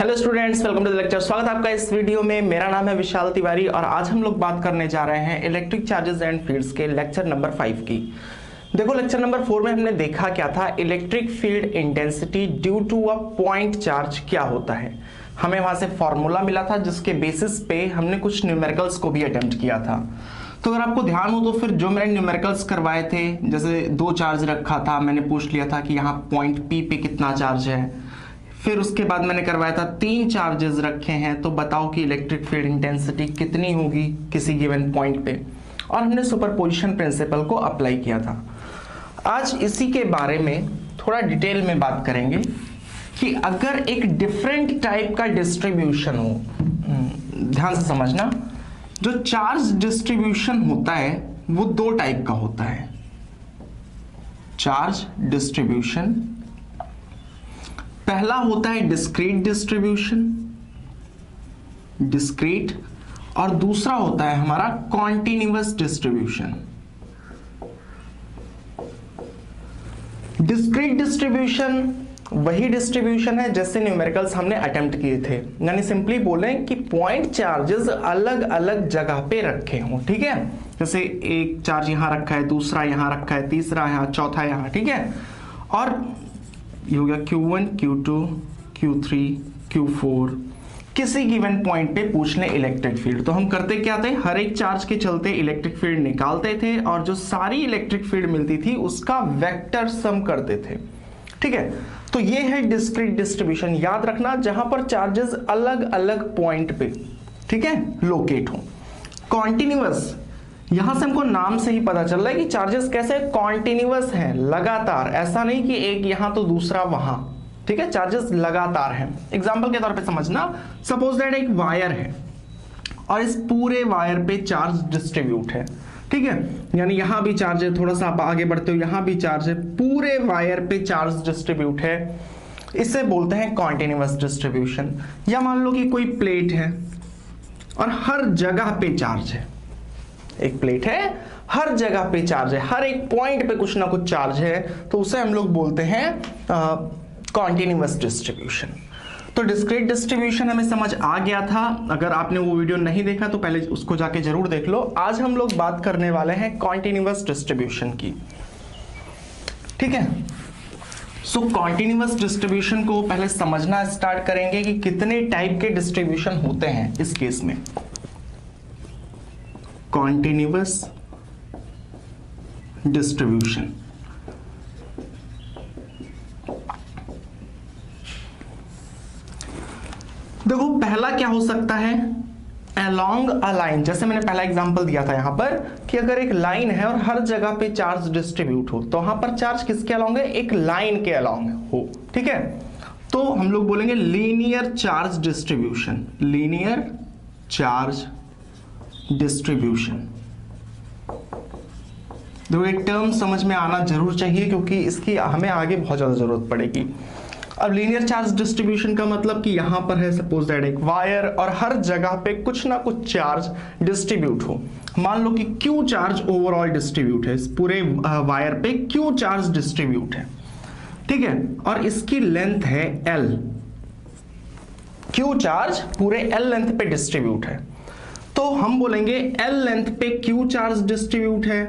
Hello students, welcome to the lecture. स्वागत है आपका इस वीडियो में। मेरा नाम है विशाल तिवारी और आज हम लोग बात करने जा रहे हैं इलेक्ट्रिक चार्जेस एंड फील्ड्स के लेक्चर नंबर 5 की। देखो, लेक्चर नंबर 4 में हमने देखा क्या था, electric field intensity due to a point charge क्या होता है। हमें वहां से फॉर्मूला मिला था जिसके बेसिस पे हमने कुछ न्यूमेरिकल्स को भी अटेम्प्ट किया था। तो अगर आपको ध्यान हो तो फिर जो मैंने न्यूमेरिकल्स करवाए थे, जैसे 2 चार्ज रखा था, मैंने पूछ लिया था कि यहाँ पॉइंट पी पे कितना चार्ज है। फिर उसके बाद मैंने करवाया था 3 चार्जेस रखे हैं, तो बताओ कि इलेक्ट्रिक फील्ड इंटेंसिटी कितनी होगी किसी गिवन पॉइंट पे, और हमने सुपरपोजिशन प्रिंसिपल को अप्लाई किया था। आज इसी के बारे में थोड़ा डिटेल में बात करेंगे कि अगर एक डिफरेंट टाइप का डिस्ट्रीब्यूशन हो, ध्यान से समझना, जो चार्ज डिस्ट्रीब्यूशन होता है वो 2 टाइप का होता है। चार्ज डिस्ट्रीब्यूशन पहला होता है डिस्क्रीट डिस्ट्रीब्यूशन, डिस्क्रीट, और दूसरा होता है हमारा कॉन्टिन्यूअस डिस्ट्रीब्यूशन। डिस्क्रीट डिस्ट्रीब्यूशन वही डिस्ट्रीब्यूशन है जैसे न्यूमेरिकल्स हमने अटेम्प्ट किए थे, यानी सिंपली बोलें कि पॉइंट चार्जेस अलग अलग जगह पे रखे हों। ठीक है, जैसे एक चार्ज यहां रखा है, दूसरा यहां रखा है, तीसरा यहां, चौथा यहां। ठीक है, और ये हो गया Q1, Q2, Q3, Q4। किसी गिवन पॉइंट पे पूछ लें इलेक्ट्रिक फील्ड, तो हम करते क्या थे, हर एक चार्ज के चलते इलेक्ट्रिक फील्ड निकालते थे और जो सारी इलेक्ट्रिक फील्ड मिलती थी उसका वेक्टर सम करते थे। ठीक है, तो ये है डिस्क्रीट डिस्ट्रीब्यूशन। याद रखना, जहां पर चार्जेस अलग अलग पॉइंट पे, ठीक है, लोकेट हो। कॉन्टिन्यूअस, यहां से हमको नाम से ही पता चल रहा है कि चार्जेस कैसे कॉन्टिन्यूअस हैं, लगातार, ऐसा नहीं कि एक यहां तो दूसरा वहां। ठीक है, चार्जेस लगातार हैं। एग्जांपल के तौर पे समझना, सपोज दैट एक वायर है और इस पूरे वायर पे चार्ज डिस्ट्रीब्यूट है। ठीक है, यानी यहां भी चार्ज है, थोड़ा सा आप आगे बढ़ते हो, यहां भी चार्ज है, पूरे वायर पे चार्ज डिस्ट्रीब्यूट है। इसे बोलते हैं कॉन्टिन्यूअस डिस्ट्रीब्यूशन। या मान लो कि कोई प्लेट है और हर जगह पे चार्ज है, एक प्लेट है, हर जगह पे चार्ज है, हर एक पॉइंट पे कुछ ना कुछ चार्ज है, तो उसे हम लोग बोलते हैं कॉन्टिन्यूअस डिस्ट्रीब्यूशन। तो डिस्क्रीट डिस्ट्रीब्यूशन हमें समझ आ गया था। अगर आपने वो वीडियो नहीं देखा तो पहले उसको जाके जरूर देख लो। आज हम लोग बात करने वाले हैं कॉन्टिन्यूअस डिस्ट्रीब्यूशन की। ठीक है, सो कॉन्टिन्यूअस डिस्ट्रीब्यूशन को पहले समझना स्टार्ट करेंगे कि कितने टाइप के डिस्ट्रीब्यूशन होते हैं इस केस में। कॉन्टिन्यूअस डिस्ट्रीब्यूशन, देखो पहला क्या हो सकता है, अलोंग अ लाइन। जैसे मैंने पहला एग्जांपल दिया था यहां पर कि अगर एक लाइन है और हर जगह पे चार्ज डिस्ट्रीब्यूट हो, तो वहां पर चार्ज किसके अलोंग है, एक लाइन के अलोंग हो। ठीक है, तो हम लोग बोलेंगे linear charge distribution, linear charge distribution. देखो, एक टर्म समझ में आना जरूर चाहिए क्योंकि इसकी हमें आगे बहुत ज्यादा जरूरत पड़ेगी। अब लीनियर चार्ज डिस्ट्रीब्यूशन का मतलब कि यहां पर है सपोज दैट एक वायर और हर जगह पे कुछ ना कुछ चार्ज डिस्ट्रीब्यूट हो। मान लो कि Q चार्ज ओवरऑल डिस्ट्रीब्यूट है, इस पूरे वायर पे Q चार्ज डिस्ट्रीब्यूट है। ठीक है, और इसकी लेंथ है L। Q चार्ज पूरे L लेंथ पे डिस्ट्रीब्यूट है, तो हम बोलेंगे L लेंथ पे Q चार्ज डिस्ट्रीब्यूट है,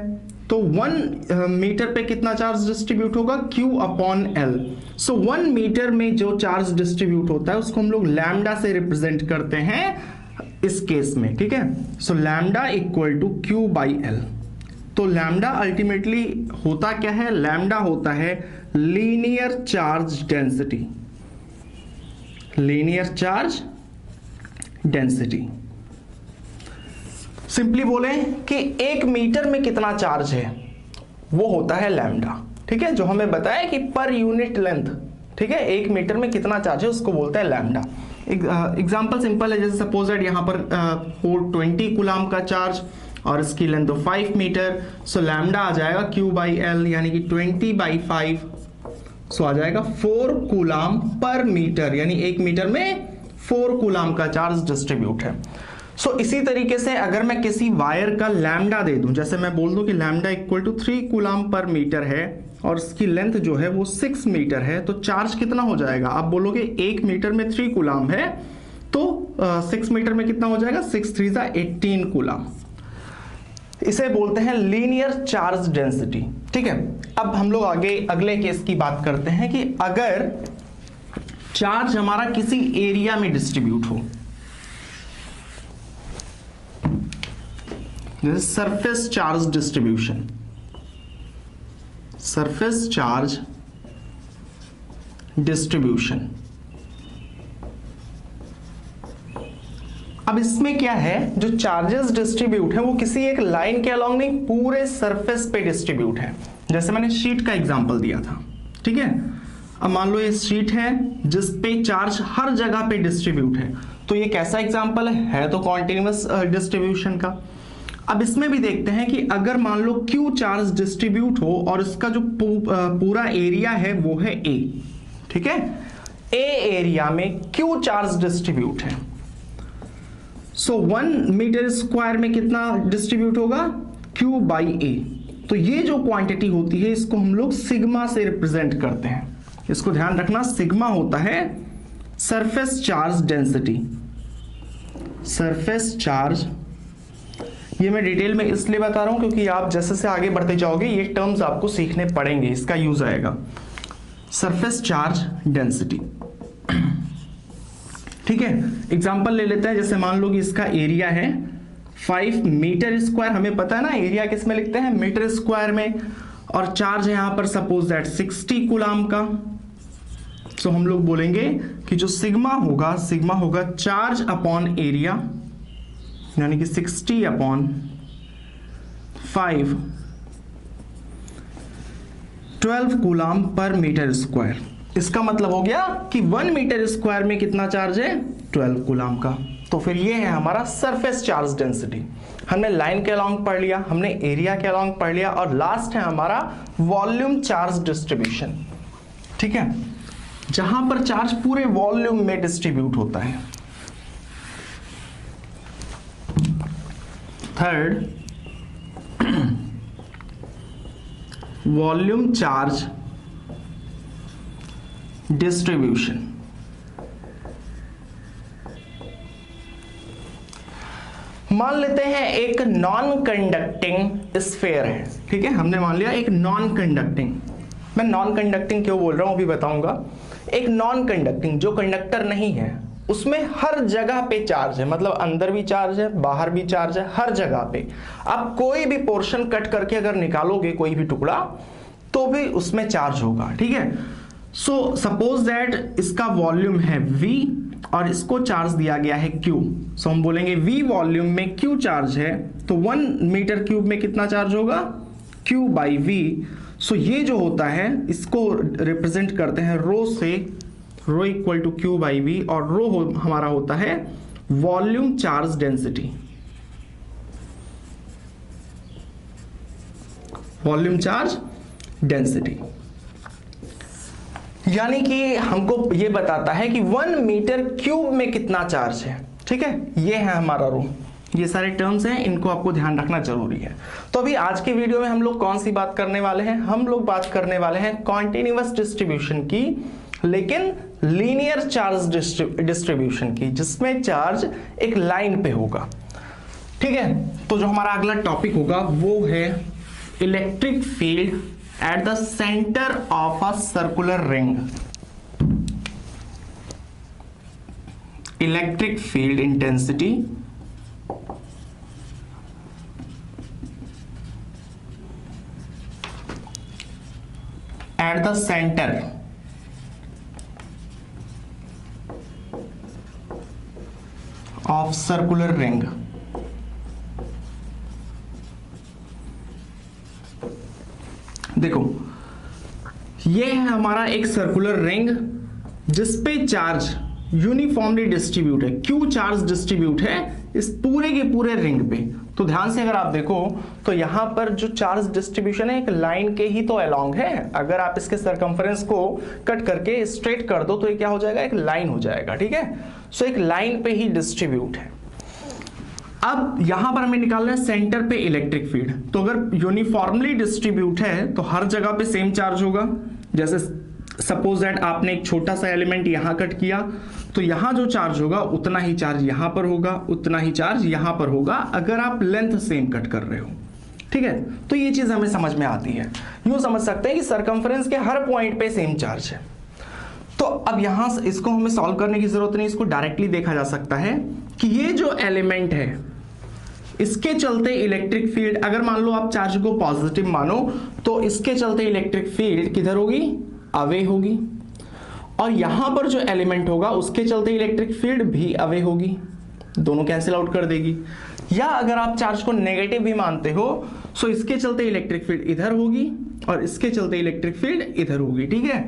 तो 1 मीटर पे कितना चार्ज डिस्ट्रीब्यूट होगा, Q अपॉन L। सो 1 मीटर में जो चार्ज डिस्ट्रीब्यूट होता है उसको हम लोग लैम्डा से रिप्रेजेंट करते हैं इस केस में। ठीक है, so lambda equal to Q by L। तो लैम्डा अल्टीमेटली होता क्या है, लैम्डा होता है linear charge density, linear charge density. Simply बोले कि 1 मीटर में कितना चार्ज है वो होता है लैम्डा। ठीक है, जो हमें बताया कि पर यूनिट लेंथ, ठीक है, 1 मीटर में कितना चार्ज है उसको बोलते हैं लैम्डा। एग्जांपल सिंपल है, जैसे सपोज दैट यहां पर 420 कूलम का चार्ज और इसकी लेंथ 5 मीटर, सो लैम्डा आ जाएगा Q बाई L, यानी कि 20/5, सो आ जाएगा 4 कूलम पर मीटर, यानी 1 मीटर में 4 कूलम का चार्ज डिस्ट्रीब्यूट है। सो इसी तरीके से अगर मैं किसी वायर का लैम्डा दे दूं, जैसे मैं बोल दूं कि lambda equal to 3 coulomb per metre है और इसकी लेंथ जो है वो 6 मीटर है, तो चार्ज कितना हो जाएगा? आप बोलोगे 1 मीटर में 3 कूलाम है, तो 6 मीटर में कितना हो जाएगा? 6 3 ज़ा 18 कूलाम। इसे बोलते हैं लीनियर चार्ज डेंसिटी। ठीक है, अब हम लोग आगे अगले केस की बात करते हैं कि अगर चार्ज हमारा किसी एरिया में डिस्ट्रीब्यूट हो, surface charge distribution, surface charge distribution. अब इसमें क्या है, जो चार्जेस डिस्ट्रीब्यूट है वो किसी एक लाइन के अलोंग नहीं, पूरे सरफेस पे डिस्ट्रीब्यूट है। जैसे मैंने शीट का एग्जांपल दिया था। ठीक है, अब मान लो ये शीट है जिस पे चार्ज हर जगह पे डिस्ट्रीब्यूट है, तो ये कैसा एग्जांपल है? तो कॉन्टिन्यूअस डिस्ट्रीब्यूशन का। अब इसमें भी देखते हैं कि अगर मान लो Q चार्ज डिस्ट्रीब्यूट हो और इसका जो पूरा एरिया है वो है A। ठीक है, A एरिया में Q चार्ज डिस्ट्रीब्यूट है, सो 1 मीटर स्क्वायर में कितना डिस्ट्रीब्यूट होगा? Q by A। तो ये जो क्वांटिटी होती है इसको हम लोग सिग्मा से रिप्रेजेंट करते हैं। इसको ध्यान रखना, सिग्मा होता है surface charge density. Surface charge, ये मैं डिटेल में इसलिए बता रहा हूं क्योंकि आप जैसे से आगे बढ़ते जाओगे ये टर्म्स आपको सीखने पड़ेंगे, इसका यूज आएगा। Surface charge density. ठीक है, एग्जांपल ले लेते हैं। जैसे मान लो कि इसका एरिया है 5 मीटर स्क्वायर, हमें पता है ना एरिया किस में लिखते हैं? मीटर स्क्वायर में, और चार्ज है यहां पर सपोज दैट 60 कूलाम का। सो हम लोग बोलेंगे कि जो सिग्मा होगा चार्ज अपॉन एरिया, यानी कि 60 अपॉन 5, 12 कूलाम पर मीटर स्क्वायर। इसका मतलब हो गया कि 1 मीटर स्क्वायर में कितना चार्ज है? 12 कूलाम का। तो फिर ये है हमारा सरफेस चार्ज डेंसिटी। हमने लाइन के अलोंग पढ़ लिया, हमने एरिया के अलोंग पढ़ लिया, और लास्ट है हमारा वॉल्यूम चार्ज डिस्ट्रीब्यूशन। ठीक है, जहां पर चार्ज पूरे वॉल्यूम में डिस्ट्रीब्यूट होता है। Third, volume charge distribution. मान लेते हैं एक नॉन कंडक्टिंग स्फीयर है। ठीक है, हमने मान लिया एक नॉन कंडक्टिंग। मैं नॉन कंडक्टिंग क्यों बोल रहा हूं अभी बताऊंगा। एक नॉन कंडक्टिंग, जो कंडक्टर नहीं है, उसमें हर जगह पे चार्ज है, मतलब अंदर भी चार्ज है, बाहर भी चार्ज है, हर जगह पे। आप कोई भी पोर्शन कट करके अगर निकालोगे, कोई भी टुकड़ा, तो भी उसमें चार्ज होगा। ठीक है, सो सपोज दैट इसका वॉल्यूम है V और इसको चार्ज दिया गया है Q। सो हम बोलेंगे V वॉल्यूम में Q चार्ज है, तो 1 मीटर क्यूब में कितना चार्ज होगा? Q by V। सो ये जो होता है इसको रिप्रेजेंट करते हैं रो से, rho equal to Q by V, और रो हमारा होता है volume charge density. Volume charge density यानी कि हमको ये बताता है कि 1 मीटर क्यूब में कितना चार्ज है। ठीक है, ये है हमारा रो। ये सारे टर्म्स हैं, इनको आपको ध्यान रखना जरूरी है। तो अभी आज के वीडियो में हम लोग कौन सी बात करने वाले हैं? हम लोग बात करने वाले हैं कॉन्टिन्यूअस डिस्ट्रीब्यूशन की, लेकिन लीनियर चार्ज डिस्ट्रीब्यूशन की, जिसमें चार्ज एक लाइन पे होगा। ठीक है, तो जो हमारा अगला टॉपिक होगा वो है electric field at the center of a circular ring। Electric field intensity at the center of circular ring। देखो, ये है हमारा एक सर्कुलर रिंग जिसपे चार्ज यूनिफॉर्मली डिस्ट्रीब्यूट है। Q चार्ज डिस्ट्रीब्यूट है इस पूरे के पूरे रिंग पे। तो ध्यान से अगर आप देखो तो यहां पर जो चार्ज डिस्ट्रीब्यूशन है एक लाइन के ही तो अलोंग है। अगर आप इसके सरकमफ्रेंस को कट करके स्ट्रेट कर दो तो ये क्या हो जाएगा? एक लाइन हो जाएगा। ठीक है, सो एक लाइन पे ही डिस्ट्रीब्यूट है। अब यहां पर हमें निकालना है सेंटर पे इलेक्ट्रिक फील्ड। तो अगर यूनिफॉर्मली डिस्ट्रीब्यूट है तो हर जगह पे सेम चार्ज होगा। जैसे सपोज दैट आपने एक छोटा सा एलिमेंट यहां कट किया, तो यहां जो चार्ज होगा उतना ही चार्ज यहां पर होगा, उतना ही चार्ज यहां पर होगा, अगर आप लेंथ सेम कट कर रहे हो। ठीक है, तो ये चीज हमें समझ में आती है। यूं समझ सकते हैं कि सरकमफ्रेंस के हर पॉइंट पे सेम चार्ज है। तो अब यहां से इसको हमें सॉल्व करने की जरूरत नहीं, इसको डायरेक्टली देखा जा सकता है कि ये जो एलिमेंट है इसके चलते इलेक्ट्रिक फील्ड, अगर मान लो आप चार्ज को पॉजिटिव मानो, तो इसके चलते इलेक्ट्रिक फील्ड किधर होगी, अवे होगी। और यहां पर जो एलिमेंट होगा उसके चलते इलेक्ट्रिक फील्ड भी अवे होगी, दोनों कैंसिल आउट कर देगी। या अगर आप चार्ज को नेगेटिव भी मानते हो, सो इसके चलते इलेक्ट्रिक फील्ड इधर होगी और इसके चलते इलेक्ट्रिक फील्ड इधर होगी। ठीक है,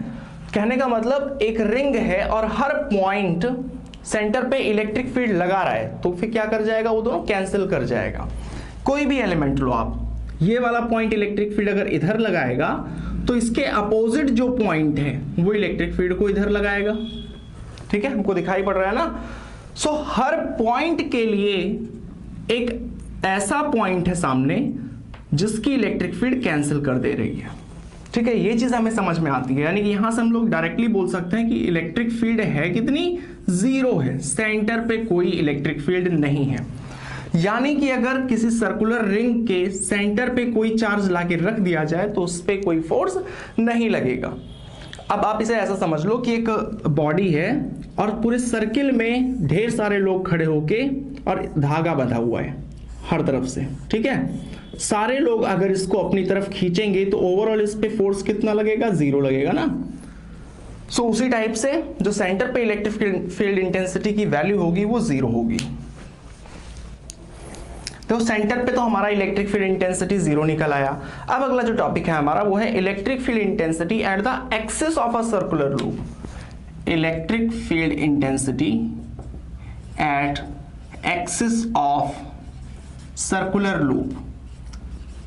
कहने का मतलब एक रिंग है और हर पॉइंट सेंटर पे इलेक्ट्रिक फील्ड लगा रहा है, तो फिर क्या कर जाएगा, वो दोनों कैंसिल कर जाएगा। कोई भी एलिमेंट लो आप, ये वाला पॉइंट इलेक्ट्रिक फील्ड अगर इधर लगाएगा तो इसके अपोजिट जो पॉइंट है वो इलेक्ट्रिक फील्ड को इधर लगाएगा। ठीक है, हमको दिखाई पड़ रहा है ना। सो हर पॉइंट के लिए एक ऐसा पॉइंट है सामने जिसकी इलेक्ट्रिक फील्ड कैंसिल कर दे रही है। ठीक है, ये चीज हमें समझ में आती है। यानी कि यहां से हम लोग डायरेक्टली बोल सकते हैं कि इलेक्ट्रिक फील्ड है कितनी, 0 है, सेंटर पे कोई इलेक्ट्रिक फील्ड नहीं है। यानी कि अगर किसी सर्कुलर रिंग के सेंटर पे कोई चार्ज लाके रख दिया जाए तो उस पर कोई फोर्स नहीं लगेगा। अब आप इसे ऐसा समझ लो कि एक बॉडी है और पूरे सर्किल में ढेर सारे लोग खड़े होके और धागा बंधा हुआ है हर तरफ से। ठीक है, सारे लोग अगर इसको अपनी तरफ खींचेंगे तो ओवरऑल इस पे फोर्स कितना लगेगा, 0 लगेगा ना। सो उसी टाइप से जो सेंटर पे इलेक्ट्रिक फील्ड इंटेंसिटी की वैल्यू होगी वो 0 होगी। तो सेंटर पे तो हमारा इलेक्ट्रिक फील्ड इंटेंसिटी 0 निकल आया। अब अगला जो टॉपिक है हमारा वो है electric field intensity at the axis of a circular loop. Electric field intensity at axis of circular loop.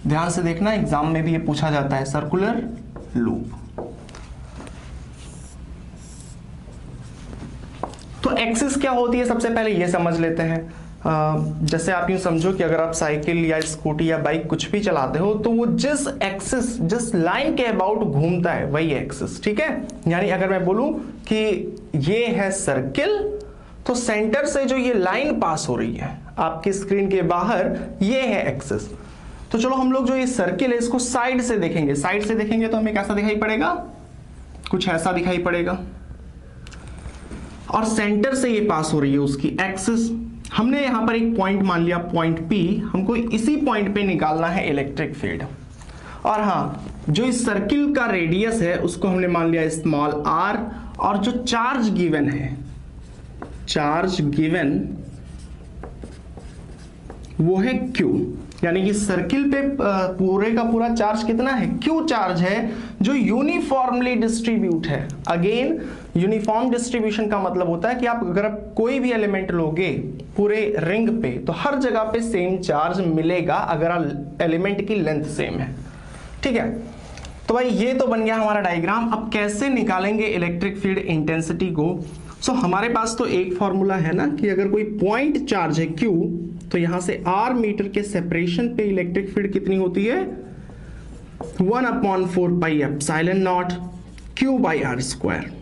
ध्यान से देखना, एग्जाम में भी ये पूछा जाता है, सर्कुलर लूप। तो एक्सिस क्या होती है सबसे पहले ये समझ लेते हैं। जैसे आप यूं समझो कि अगर आप साइकिल या स्कूटी या बाइक कुछ भी चलाते हो तो वो जिस एक्सिस, जिस लाइन के अबाउट घूमता है वही एक्सिस। ठीक है, यानी अगर मैं बोलूं कि ये है सर्किल, तो सेंटर से जो ये लाइन पास हो रही है आपकी स्क्रीन के बाहर, ये है एक्सिस। तो चलो हम लोग जो ये सर्किल है इसको साइड से देखेंगे। साइड से देखेंगे तो हमें कैसा दिखाई पड़ेगा, कुछ ऐसा दिखाई पड़ेगा। और सेंटर से ये पास हो रही है उसकी एक्सिस। हमने यहां पर एक पॉइंट मान लिया, पॉइंट P। हमको इसी पॉइंट पे निकालना है इलेक्ट्रिक फील्ड। और हाँ, जो इस सर्किल का रेडियस है उसको हमने मान लिया स्मॉल r, और जो चार्ज गिवन है, चार्ज गिवन वो है Q। यानी कि सर्किल पे पूरे का पूरा चार्ज कितना है, Q चार्ज है, जो यूनिफॉर्मली डिस्ट्रीब्यूट है। अगेन यूनिफॉर्म डिस्ट्रीब्यूशन का मतलब होता है कि आप अगर आप कोई भी एलिमेंट लोगे पूरे रिंग पे तो हर जगह पे सेम चार्ज मिलेगा अगर एलिमेंट की लेंथ सेम है। ठीक है, तो भाई ये तो बन गया हमारा डायग्राम। अब कैसे निकालेंगे इलेक्ट्रिक फील्ड इंटेंसिटी को। सो हमारे पास तो एक फॉर्मूला है ना कि अगर कोई पॉइंट चार्ज है Q, तो यहां से r मीटर के सेपरेशन पे इलेक्ट्रिक फील्ड कितनी होती है, 1/4 पाई एप्सिलॉन नॉट Q/r²।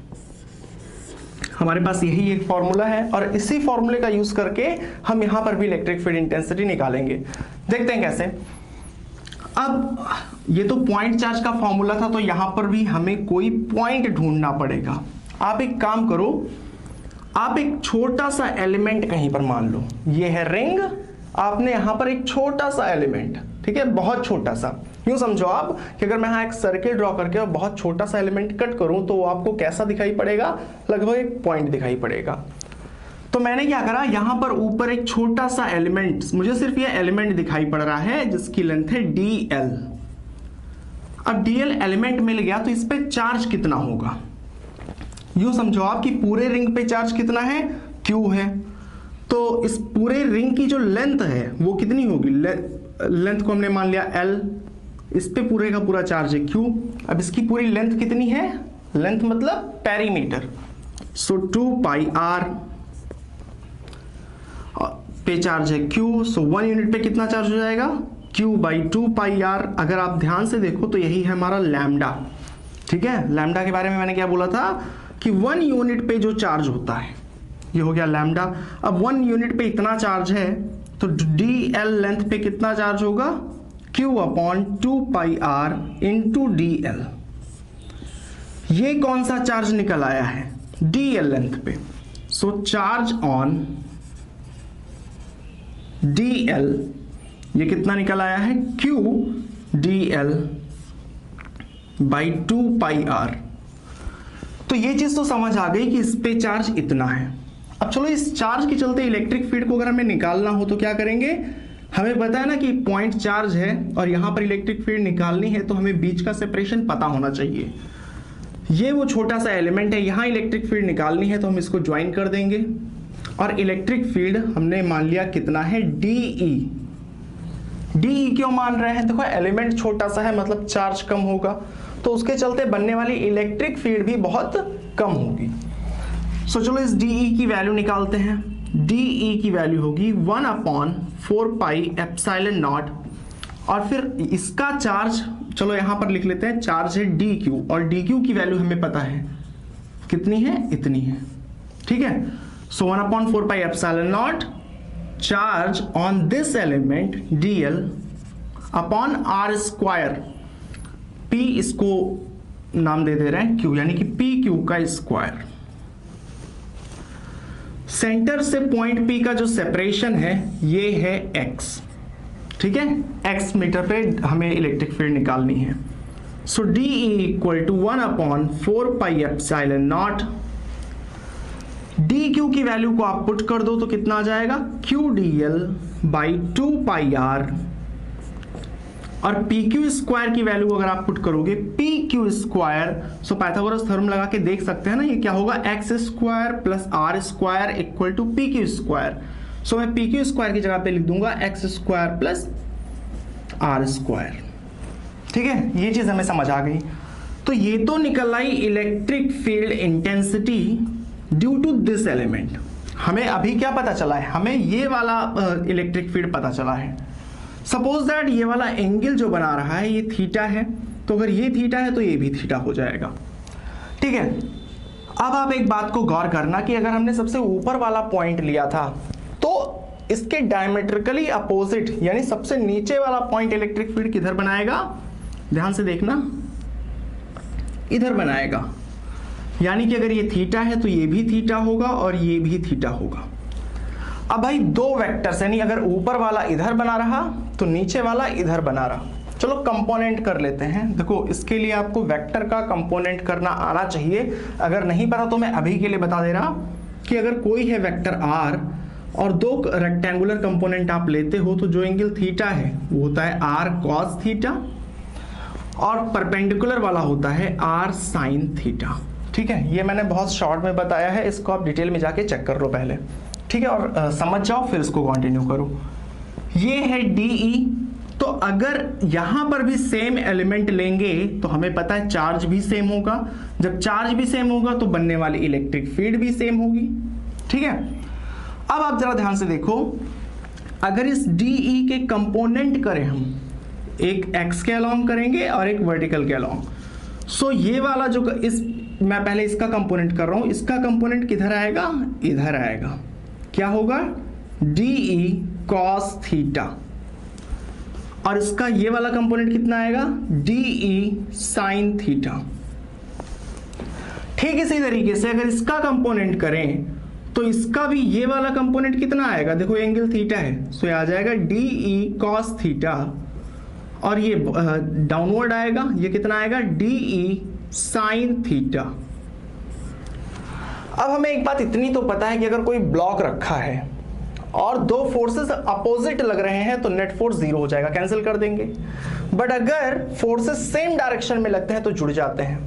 हमारे पास यही एक फॉर्मूला है और इसी फॉर्मूले का यूज करके हम यहां पर भी इलेक्ट्रिक फील्ड इंटेंसिटी निकालेंगे। देखते हैं कैसे। अब ये तो पॉइंट चार्ज का फॉर्मूला था, तो यहां पर भी हमें कोई पॉइंट ढूंढना पड़ेगा। आप एक काम करो, आप एक छोटा सा एलिमेंट कहीं पर मान लो, ये है रिंग, आपने यहां पर एक छोटा सा एलिमेंट, ठीक है, बहुत छोटा सा, यूं समझो आप कि अगर मैं यहां एक सर्किल ड्रॉ करके और बहुत छोटा सा एलिमेंट कट करूं तो आपको कैसा दिखाई पड़ेगा, लगभग एक पॉइंट दिखाई पड़ेगा। तो मैंने क्या करा, यहां पर ऊपर एक छोटा सा एलिमेंट, मुझे सिर्फ ये एलिमेंट दिखाई पड़ रहा है जिसकी लेंथ है dl। अब dl एलिमेंट मिल गया तो इस पे चार्ज कितना होगा, यूं समझो आप कि पूरे रिंग पे चार्ज कितना है, Q है। तो इस पूरे रिंग की जो लेंथ है वो कितनी होगी, लेंथ को हमने मान लिया L, इस पे पूरे का पूरा चार्ज है Q। अब इसकी पूरी लेंथ कितनी है, लेंथ मतलब पेरीमीटर, सो 2 पाई r। पे चार्ज है Q, सो 1 यूनिट पे कितना चार्ज हो जाएगा Q/2πr। अगर आप ध्यान से देखो तो यही है हमारा लैम्डा, ठीक है। लैम्डा के बारे में मैंने क्या बोला था कि 1 यूनिट पे जो चार्ज होता है ये हो गया लैम्डा। अब 1 यूनिट पे इतना चार्ज है तो dl लेंथ पे कितना चार्ज होगा Q/2πr इंटू dl। ये कौन सा चार्ज निकल आया है dl लेंथ पे, सो चार्ज ऑन dl ये कितना निकल आया है Q dl/2πr। तो ये चीज तो समझ आ गई कि इस पे चार्ज इतना है। अब चलो इस चार्ज के चलते इलेक्ट्रिक फील्ड को अगर हमें निकालना हो तो क्या करेंगे, हमें पता है ना कि पॉइंट चार्ज है और यहां पर इलेक्ट्रिक फील्ड निकालनी है तो हमें बीच का सेपरेशन पता होना चाहिए। ये वो छोटा सा एलिमेंट है, यहां इलेक्ट्रिक फील्ड निकालनी है तो हम इसको ज्वाइन कर देंगे और इलेक्ट्रिक फील्ड हमने मान लिया कितना है DE। DE क्यों मान रहे हैं, देखो एलिमेंट छोटा सा है मतलब चार्ज कम होगा तो उसके चलते बनने वाली इलेक्ट्रिक फील्ड भी बहुत कम होगी। सो चलो इस DE की वैल्यू निकालते हैं। DE की वैल्यू होगी 1/4πε0 और फिर इसका चार्ज चलो यहां पर लिख लेते हैं, चार्ज है DQ और DQ की वैल्यू हमें पता है कितनी है, इतनी है, ठीक है। So 1/4πε0 charge on this element dl upon r²। P इसको नाम दे रहे हैं Q, यानी कि PQ का स्क्वायर। सेंटर से पॉइंट P का जो सेपरेशन है ये है x, ठीक है। x मीटर पे हमें इलेक्ट्रिक फील्ड निकालनी है। So DE = 1/4πε0। DQ की वैल्यू को आप पुट कर दो तो कितना आ जाएगा Q dl/2πr और PQ² की वैल्यू अगर आप पुट करोगे PQ², सो पाइथागोरस थ्योरम लगा के देख सकते हैं ना, ये क्या होगा x² + r² = PQ²। सो मैं PQ² की जगह पे लिख दूंगा x² + r², ठीक है। ये चीज हमें समझ आ गई। तो ये तो निकल आई electric field intensity due to this element. हमें अभी क्या पता चला है, हमें ये वाला इलेक्ट्रिक फील्ड पता चला है। सपोज दैट ये वाला एंगल जो बना रहा है ये थीटा है, तो अगर ये थीटा है तो ये भी थीटा हो जाएगा, ठीक है। अब आप एक बात को गौर करना कि अगर हमने सबसे ऊपर वाला पॉइंट लिया था तो इसके डायमेट्रिकली अपोजिट यानी सबसे नीचे वाला पॉइंट इलेक्ट्रिक फील्ड किधर बनाएगा, ध्यान से देखना, इधर बनाएगा। यानी कि अगर ये थीटा है तो ये भी थीटा होगा और ये भी थीटा होगा। अब भाई दो वेक्टर्स यानी अगर ऊपर वाला इधर बना रहा तो नीचे वाला इधर बना रहा। चलो कंपोनेंट कर लेते हैं। देखो इसके लिए आपको वेक्टर का कंपोनेंट करना आना चाहिए, अगर नहीं पता तो मैं अभी के लिए बता दे रहा कि अगर कोई है वेक्टर r और दो रेक्टेंगुलर कंपोनेंट आप लेते हो तो जो एंगल थीटा है वो होता है r cos थीटा और परपेंडिकुलर वाला होता है r sin थीटा, ठीक है। ये मैंने बहुत शॉर्ट में बताया है, इसको आप डिटेल में जाके चेक कर लो पहले, ठीक है, और समझ जाओ फिर इसको कंटिन्यू करो। ये है DE, तो अगर यहां पर भी सेम एलिमेंट लेंगे तो हमें पता है चार्ज भी सेम होगा। जब चार्ज भी सेम होगा तो बनने वाली इलेक्ट्रिक फील्ड भी सेम होगी, ठीक है। अब आप जरा ध्यान से देखो, अगर इस DE के कंपोनेंट करें हम, एक x के अलोंग करेंगे और एक वर्टिकल के अलोंग, सो ये वाला जो मैं पहले इसका कंपोनेंट कर रहा हूं, इसका कंपोनेंट किधर आएगा, इधर आएगा। क्या होगा DE cos थीटा और इसका ये वाला कंपोनेंट कितना आएगा DE sin थीटा। ठीक इसी तरीके से अगर इसका कंपोनेंट करें तो इसका भी ये वाला कंपोनेंट कितना आएगा, देखो एंगल थीटा है, सो ये आ जाएगा DE cos थीटा और ये डाउनवर्ड आएगा, ये कितना आएगा DE sin थीटा। अब हमें एक बात इतनी तो पता है कि अगर कोई ब्लॉक रखा है और दो फोर्सेस अपोजिट लग रहे हैं तो नेट फोर्स 0 हो जाएगा, कैंसिल कर देंगे। बट अगर फोर्सेस सेम डायरेक्शन में लगते हैं तो जुड़ जाते हैं।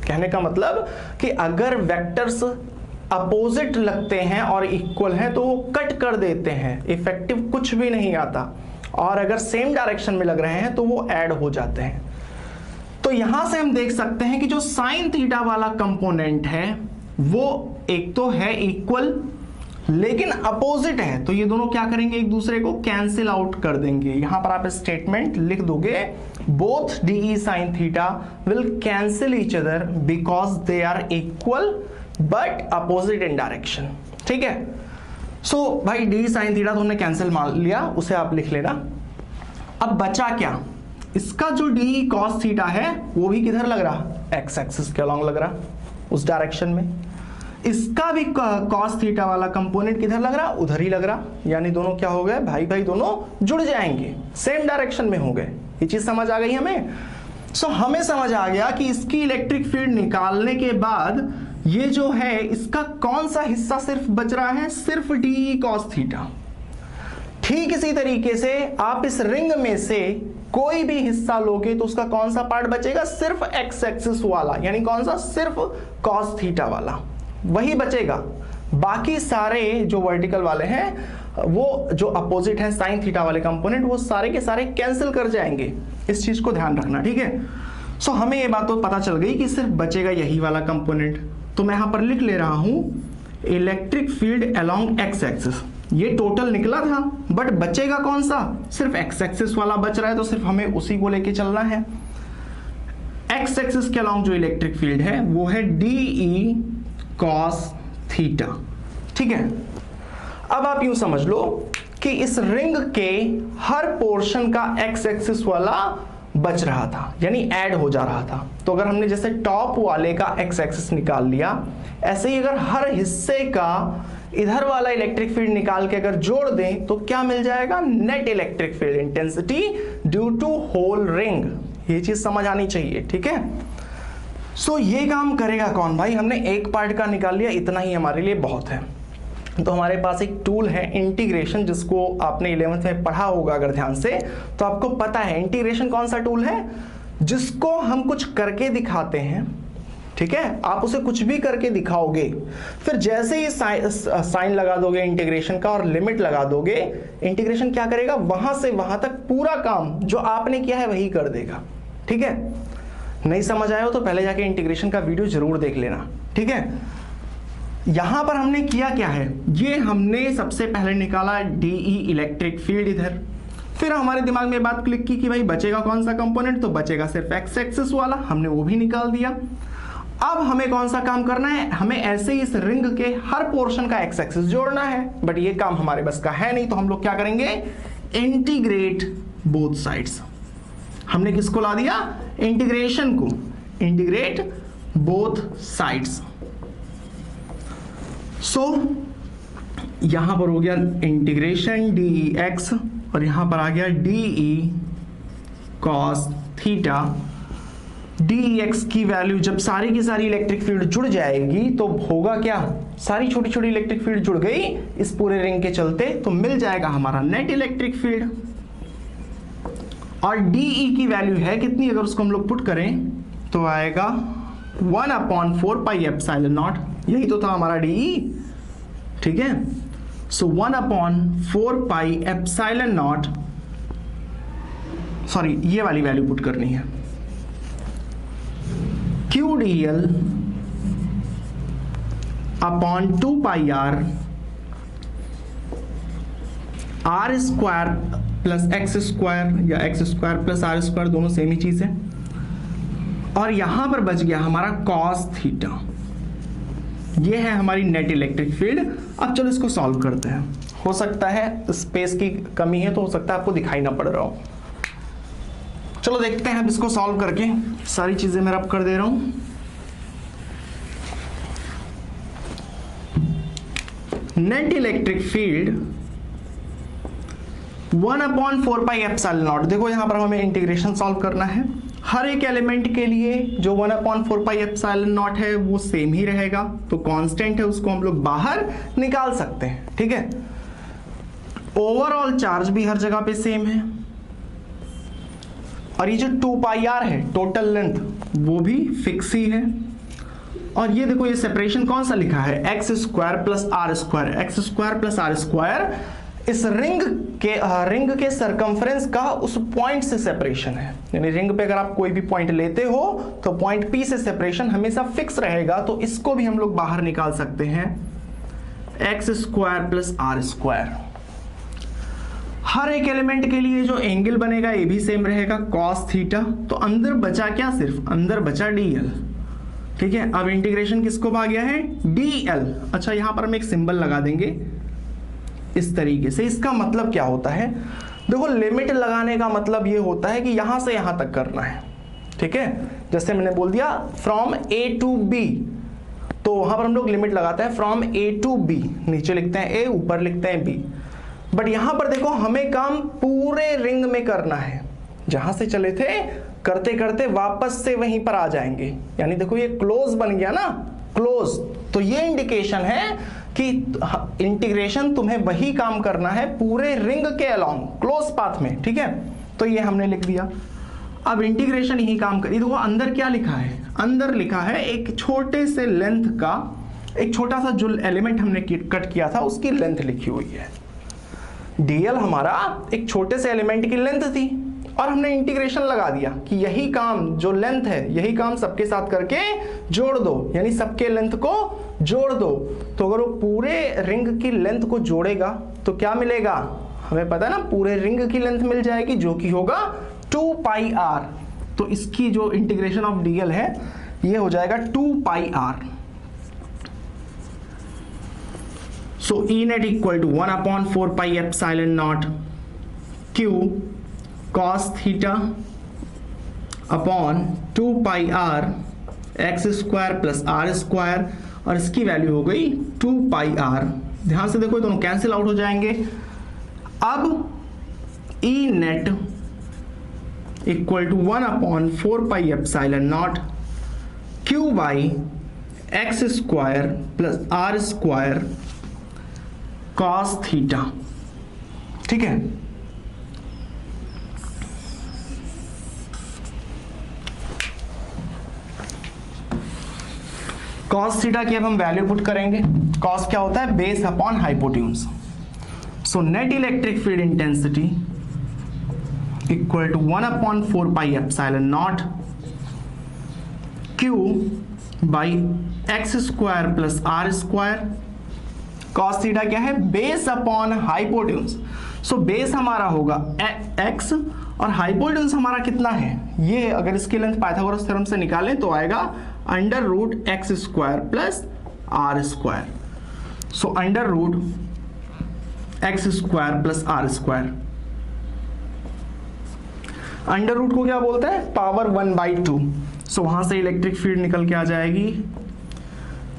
कहने का मतलब कि अगर वेक्टर्स अपोजिट लगते हैं और इक्वल हैं तो वो कट कर देते हैं, इफेक्टिव कुछ भी नहीं आता, और अगर सेम डायरेक्शन में लग रहे हैं तो वो ऐड हो जाते हैं। तो यहां से हम देख सकते हैं कि जो साइन थीटा वाला कंपोनेंट है वो एक तो है इक्वल लेकिन अपोजिट है तो ये दोनों क्या करेंगे, एक दूसरे को कैंसिल आउट कर देंगे। यहां पर आप स्टेटमेंट लिख दोगे, both D sine theta will cancel each other because they are equal but opposite in direction. ठीक है, सो भाई डी साइन थीटा तो हमने कैंसिल मान लिया, उसे आप लिख लेना। अब बचा क्या, इसका जो डी कॉस थीटा है वो भी किधर लग रहा, एक्स एक्सिस के अलॉन्ग लग रहा, उस डायरेक्शन में। इसका भी कॉस थीटा वाला कंपोनेंट किधर लग रहा, उधर ही लग रहा, यानी दोनों क्या हो गए भाई भाई, दोनों जुड़ जाएंगे, सेम डायरेक्शन में हो गए। ये चीज समझ आ गई हमें। सो हमें समझ आ गया कि इसकी इलेक्ट्रिक फील्ड निकालने के बाद ये जो है इसका कौन सा हिस्सा सिर्फ बच रहा है, सिर्फ डी कॉस थीटा। ठीक इसी तरीके से आप इस रिंग में से कोई भी हिस्सा लोगे तो उसका कौन सा पार्ट बचेगा, सिर्फ एक्स एक्सिस वाला, यानी कौन सा, सिर्फ कॉस थीटा वाला वही बचेगा। बाकी सारे जो वर्टिकल वाले हैं वो जो अपोजिट है साइन थीटा वाले कंपोनेंट, वो सारे के सारे कैंसिल कर जाएंगे। इस चीज को ध्यान रखना, ठीक है। सो हमें ये बात तो पता चल गई कि सिर्फ बचेगा यही वाला कंपोनेंट। तो मैं यहां पर लिख ले रहा हूं electric field along x axis. ये टोटल निकला था बट बचेगा कौन सा, सिर्फ एक्स एक्सिस वाला बच रहा है, तो सिर्फ हमें उसी को लेके चलना है। एक्स एक्सिस के अलोंग जो इलेक्ट्रिक फील्ड है वो है डीई कॉस थीटा। ठीक है, अब आप यूं समझ लो कि इस रिंग के हर पोर्शन का एक्स एक्सिस वाला बच रहा था, यानी ऐड हो जा रहा था। तो अगर हमने जैसे टॉप वाले का एक्स एक्सिस निकाल लिया, ऐसे ही अगर हर हिस्से का इधर वाला इलेक्ट्रिक फील्ड निकाल के अगर जोड़ दें तो क्या मिल जाएगा, net electric field intensity due to whole ring. ये चीज समझ आनी चाहिए, ठीक है। सो ये काम करेगा कौन भाई, हमने एक पार्ट का निकाल लिया, इतना ही हमारे लिए बहुत है। तो हमारे पास एक टूल है इंटीग्रेशन, जिसको आपने 11th में पढ़ा होगा अगर ध्यान से, तो आपको पता है इंटीग्रेशन कौन सा टूल है, जिसको हम कुछ करके दिखाते हैं, ठीक है। आप उसे कुछ भी करके दिखाओगे, फिर जैसे ही साइन लगा दोगे इंटीग्रेशन का और लिमिट लगा दोगे, इंटीग्रेशन क्या करेगा, वहां से वहां तक पूरा काम जो आपने किया है वही कर देगा, ठीक है। नहीं समझ आया हो तो पहले जाके इंटीग्रेशन का वीडियो जरूर देख लेना, ठीक है। यहां पर हमने किया क्या है, ये हमने सबसे पहले निकाला डीई इलेक्ट्रिक फील्ड इधर, फिर हमारे दिमाग में बात क्लिक की कि भाई बचेगा कौन सा कंपोनेंट, तो बचेगा सिर्फ एक्स एक्सिस वाला, हमने वो भी निकाल दिया। अब हमें कौन सा काम करना है, हमें ऐसे ही इस रिंग के हर पोर्शन का एक्स एक्सिस जोड़ना है, बट ये काम हमारे बस का है नहीं, तो हम लोग क्या करेंगे, इंटीग्रेट बोथ साइड्स। हमने किसको ला दिया, इंटीग्रेशन को, इंटीग्रेट बोथ साइड्स। सो यहां पर हो गया इंटीग्रेशन डी एक्स और यहां पर आ गया D cos theta. D x की वैल्यू जब सारी की सारी इलेक्ट्रिक फील्ड जुड़ जाएगी तो होगा क्या, सारी छोटी छोटी इलेक्ट्रिक फील्ड जुड़ गई इस पूरे रिंग के चलते, तो मिल जाएगा हमारा नेट इलेक्ट्रिक फील्ड। और डीई की वैल्यू है कितनी, अगर उसको हम लोग पुट करें तो आएगा 1/4 पाई एप्सिलॉन नॉट, यही तो था हमारा डीई, ठीक है। So 1/4 pi epsilon naught, sorry ये वाली वैल्यू पुट करनी है, QDL upon 2 pi R square plus x square या x square plus are square, दोनों सेम ही चीज है। और यहां पर बच गया हमारा कॉस थीटा, ये है हमारी नेट इलेक्ट्रिक फील्ड। अब चलो इसको सॉल्व करते हैं, हो सकता है स्पेस की कमी है तो हो सकता है आपको दिखाई ना पड़ रहा हो। चलो देखते हैं अब इसको सॉल्व करके, सारी चीजें मैं रब कर दे रहा हूं। Net electric field 1/4 pi epsilon not, देखो यहां पर हमें इंटीग्रेशन सॉल्व करना है, हर एक एलिमेंट के लिए जो 1/4 पाई एप्सिलॉन नॉट है वो सेम ही रहेगा, तो कांस्टेंट है उसको हम लोग बाहर निकाल सकते हैं, ठीक है। ओवरऑल चार्ज भी हर जगह पे सेम है, और ये जो 2 पाई आर है टोटल लेंथ वो भी फिक्स ही है। और ये देखो ये सेपरेशन कौन सा लिखा है, X square plus are square, X square plus are square इस रिंग के सरकमफ्रेंस का उस पॉइंट से सेपरेशन है। यानी रिंग पे अगर आप कोई भी पॉइंट लेते हो तो पॉइंट पी से सेपरेशन हमेशा फिक्स रहेगा, तो इसको भी हम लोग बाहर निकाल सकते हैं। X square plus are square. हर एक एलिमेंट के लिए जो एंगल बनेगा ये भी सेम रहेगा कॉस थीटा। तो अंदर बचा क्या, सिर्फ अंदर बचा dl। ठीक है, अब इंटीग्रेशन किसको आ गया है, dl। अच्छा यहां पर हम एक सिंबल लगा देंगे इस तरीके से। इसका मतलब क्या होता है, देखो लिमिट लगाने का मतलब ये होता है कि यहां से यहां तक करना है। ठीक है, जैसे मैंने बोल दिया फ्रॉम a टू b, तो वहां पर हम लोग लिमिट लगाते हैं फ्रॉम a टू b। नीचे लिखते हैं a, ऊपर लिखते हैं b। बट यहां पर देखो हमें काम पूरे रिंग में करना है। जहां से चले थे करते करते वापस से वहीं पर आ जाएंगे, यानी देखो ये क्लोज बन गया ना, क्लोज। तो ये इंडिकेशन है कि इंटीग्रेशन तुम्हें वही काम करना है पूरे रिंग के अलोंग क्लोज पाथ में। ठीक है, तो ये हमने लिख दिया। अब इंटीग्रेशन यही काम करिए। देखो अंदर क्या लिखा है, अंदर लिखा है एक छोटे से लेंथ का, एक छोटा सा जो एलिमेंट हमने कट किया था उसकी लेंथ लिखी हुई है। dl हमारा एक छोटे से एलिमेंट की लेंथ थी और हमने इंटीग्रेशन लगा दिया कि यही काम जो लेंथ है यही काम सबके साथ करके जोड़ दो, यानी सबके लेंथ को जोड़ दो। तो अगर वो पूरे रिंग की लेंथ को जोड़ेगा तो क्या मिलेगा, हमें पता है ना, पूरे रिंग की लेंथ मिल जाएगी जो कि होगा 2 पाई r। तो इसकी जो इंटीग्रेशन ऑफ dl है ये हो जाएगा 2 pi r। So E net equal to 1/4 pi epsilon naught q cos theta upon 2 pi r x square plus r square, और इसकी वैल्यू हो गई 2 pi r। ध्यान से देखो ये दोनों कैंसिल आउट हो जाएंगे। अब E net equal to 1/4 pi epsilon naught q by x square plus r square cos theta. ठीक है, cos थीटा की अब हम वैल्यू पुट करेंगे। cos क्या होता है, base upon hypotenuse. So net electric field intensity equal to 1/4 pi epsilon naught q by X square plus are square. cos theta क्या है, base upon hypotenuse. So base हमारा होगा x और hypotenuse हमारा कितना है, ये अगर इसकी लेंथ पाइथागोरस थ्योरम से निकालें तो आएगा under root X square plus are square. So under root X square plus are square, under root को क्या बोलते हैं, पावर 1/2। सो वहां से इलेक्ट्रिक फील्ड निकल के आ जाएगी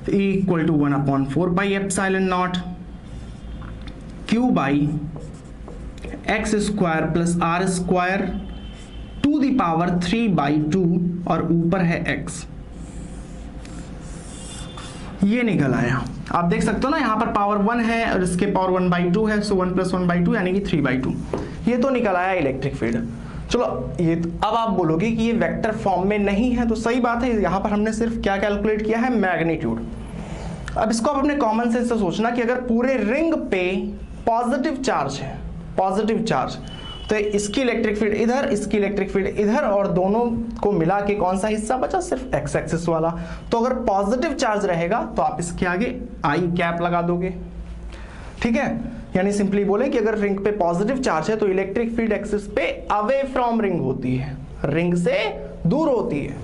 E equal to 1/4 pi epsilon naught q by X square plus are square to the power 3/2, और ऊपर है x। ये निकल आया, आप देख सकते हो ना, यहां पर पावर 1 है और इसके पावर 1/2 है। सो 1 + 1/2 यानी कि 3/2। ये तो निकल आया इलेक्ट्रिक फील्ड। चलो ये अब आप बोलोगे कि ये वेक्टर फॉर्म में नहीं है, तो सही बात है, यहां पर हमने सिर्फ क्या कैलकुलेट किया है, मैग्नीट्यूड। अब इसको आप अपने कॉमन सेंस से सोचना कि अगर पूरे रिंग पे पॉजिटिव चार्ज है, पॉजिटिव चार्ज, तो इसकी इलेक्ट्रिक फील्ड इधर, इसकी इलेक्ट्रिक फील्ड इधर, और दोनों को मिला के कौन सा हिस्सा बचा, सिर्फ एक्स एक्सिस वाला। तो अगर पॉजिटिव चार्ज रहेगा तो आप इसके आगे आई कैप लगा दोगे। ठीक है, यानी सिंपली बोले कि अगर रिंग पे पॉजिटिव चार्ज है तो इलेक्ट्रिक फील्ड एक्सिस पे अवे फ्रॉम रिंग होती है, रिंग से दूर होती है।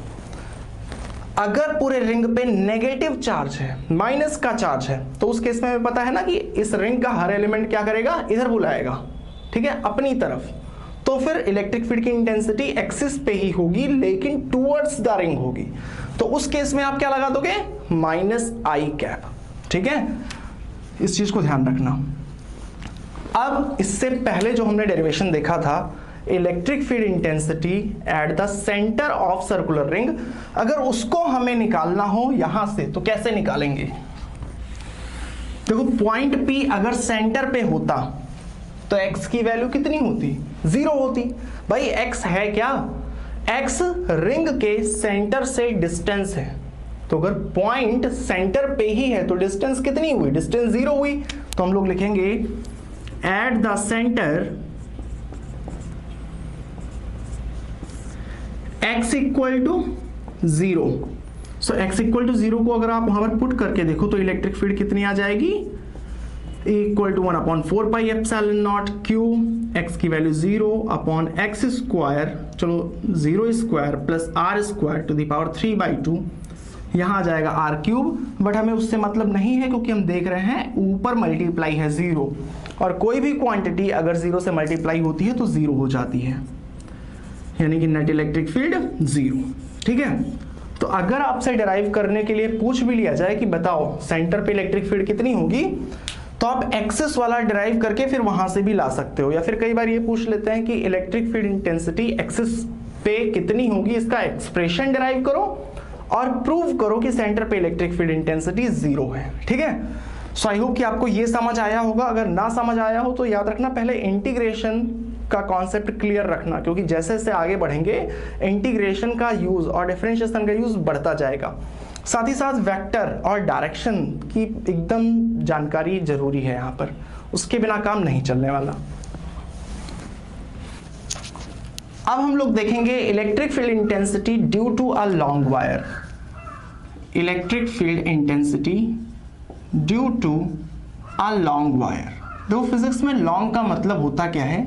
अगर पूरे रिंग पे नेगेटिव चार्ज है, माइनस का चार्ज है, तो उस केस में हमें पता है ना कि इस रिंग का हर एलिमेंट क्या करेगा, इधर बुलाएगा, ठीक है, अपनी तरफ। तो फिर इलेक्ट्रिक फील्ड की इंटेंसिटी एक्सिस पे ही होगी लेकिन टुवर्ड्स द रिंग होगी। तो उस केस में आप क्या लगा दोगे, -i कैप। ठीक है, इस चीज को ध्यान रखना। अब इससे पहले जो हमने डेरिवेशन देखा था, electric field intensity at the centre of circular ring, अगर उसको हमें निकालना हो यहां से तो कैसे निकालेंगे। देखो पॉइंट P अगर सेंटर पे होता तो x की वैल्यू कितनी होती, 0 होती। भाई x है क्या, x रिंग के सेंटर से डिस्टेंस है। तो अगर पॉइंट सेंटर पे ही है तो डिस्टेंस कितनी हुई, डिस्टेंस 0 हुई। तो हम लोग लिखेंगे at the centre x equal to 0। So x equal to 0 को अगर आप वहां पर पुट करके देखो तो इलेक्ट्रिक फील्ड कितनी आ जाएगी, इक्वल टू 1/4πε0 क्यू, एक्स की वैल्यू 0/x², चलो 0² plus r² to the power 3/2, यहाँ आ जाएगा r³, बट हमें उससे मतलब नहीं है क्योंकि हम देख रहे हैं ऊपर मल्टीप्लाई है 0, और कोई भी क्वांटिटी अगर 0 से मल्टीप्लाई होती है तो 0 हो जाती है, यानी कि नेट इलेक्ट्रिक फील्ड 0। ठीक है, तो अगर आपसे डिराइव करने के लिए पूछ भी लिया जाए कि बताओ सेंटर पे इलेक्ट्रिक फील्ड कितनी होगी, तो आप एक्सिस वाला डिराइव करके फिर वहां से भी ला सकते हो, या फिर कई बार ये पूछ लेते हैं कि इलेक्ट्रिक फील्ड इंटेंसिटी एक्सिस पे कितनी होगी, इसका एक्सप्रेशन डिराइव करो और प्रूव करो कि सेंटर पे इलेक्ट्रिक फील्ड इंटेंसिटी 0 है। ठीक है, सो आई होप कि आपको ये समझ आया होगा। अगर ना समझ आया हो तो याद रखना पहले इंटीग्रेशन का कॉन्सेप्ट क्लियर रखना, क्योंकि जैसे जैसे आगे बढ़ेंगे इंटीग्रेशन का यूज और डिफरेंशिएशन का यूज बढ़ता जाएगा। साथ ही साथ वेक्टर और डायरेक्शन की एकदम जानकारी जरूरी है यहाँ पर, उसके बिना काम नहीं चलने वाला। अब हम लोग देखेंगे electric field intensity due to a long wire. Electric field intensity due to a long wire. देखो फिजिक्स में लॉन्ग का मतलब होता क्या है,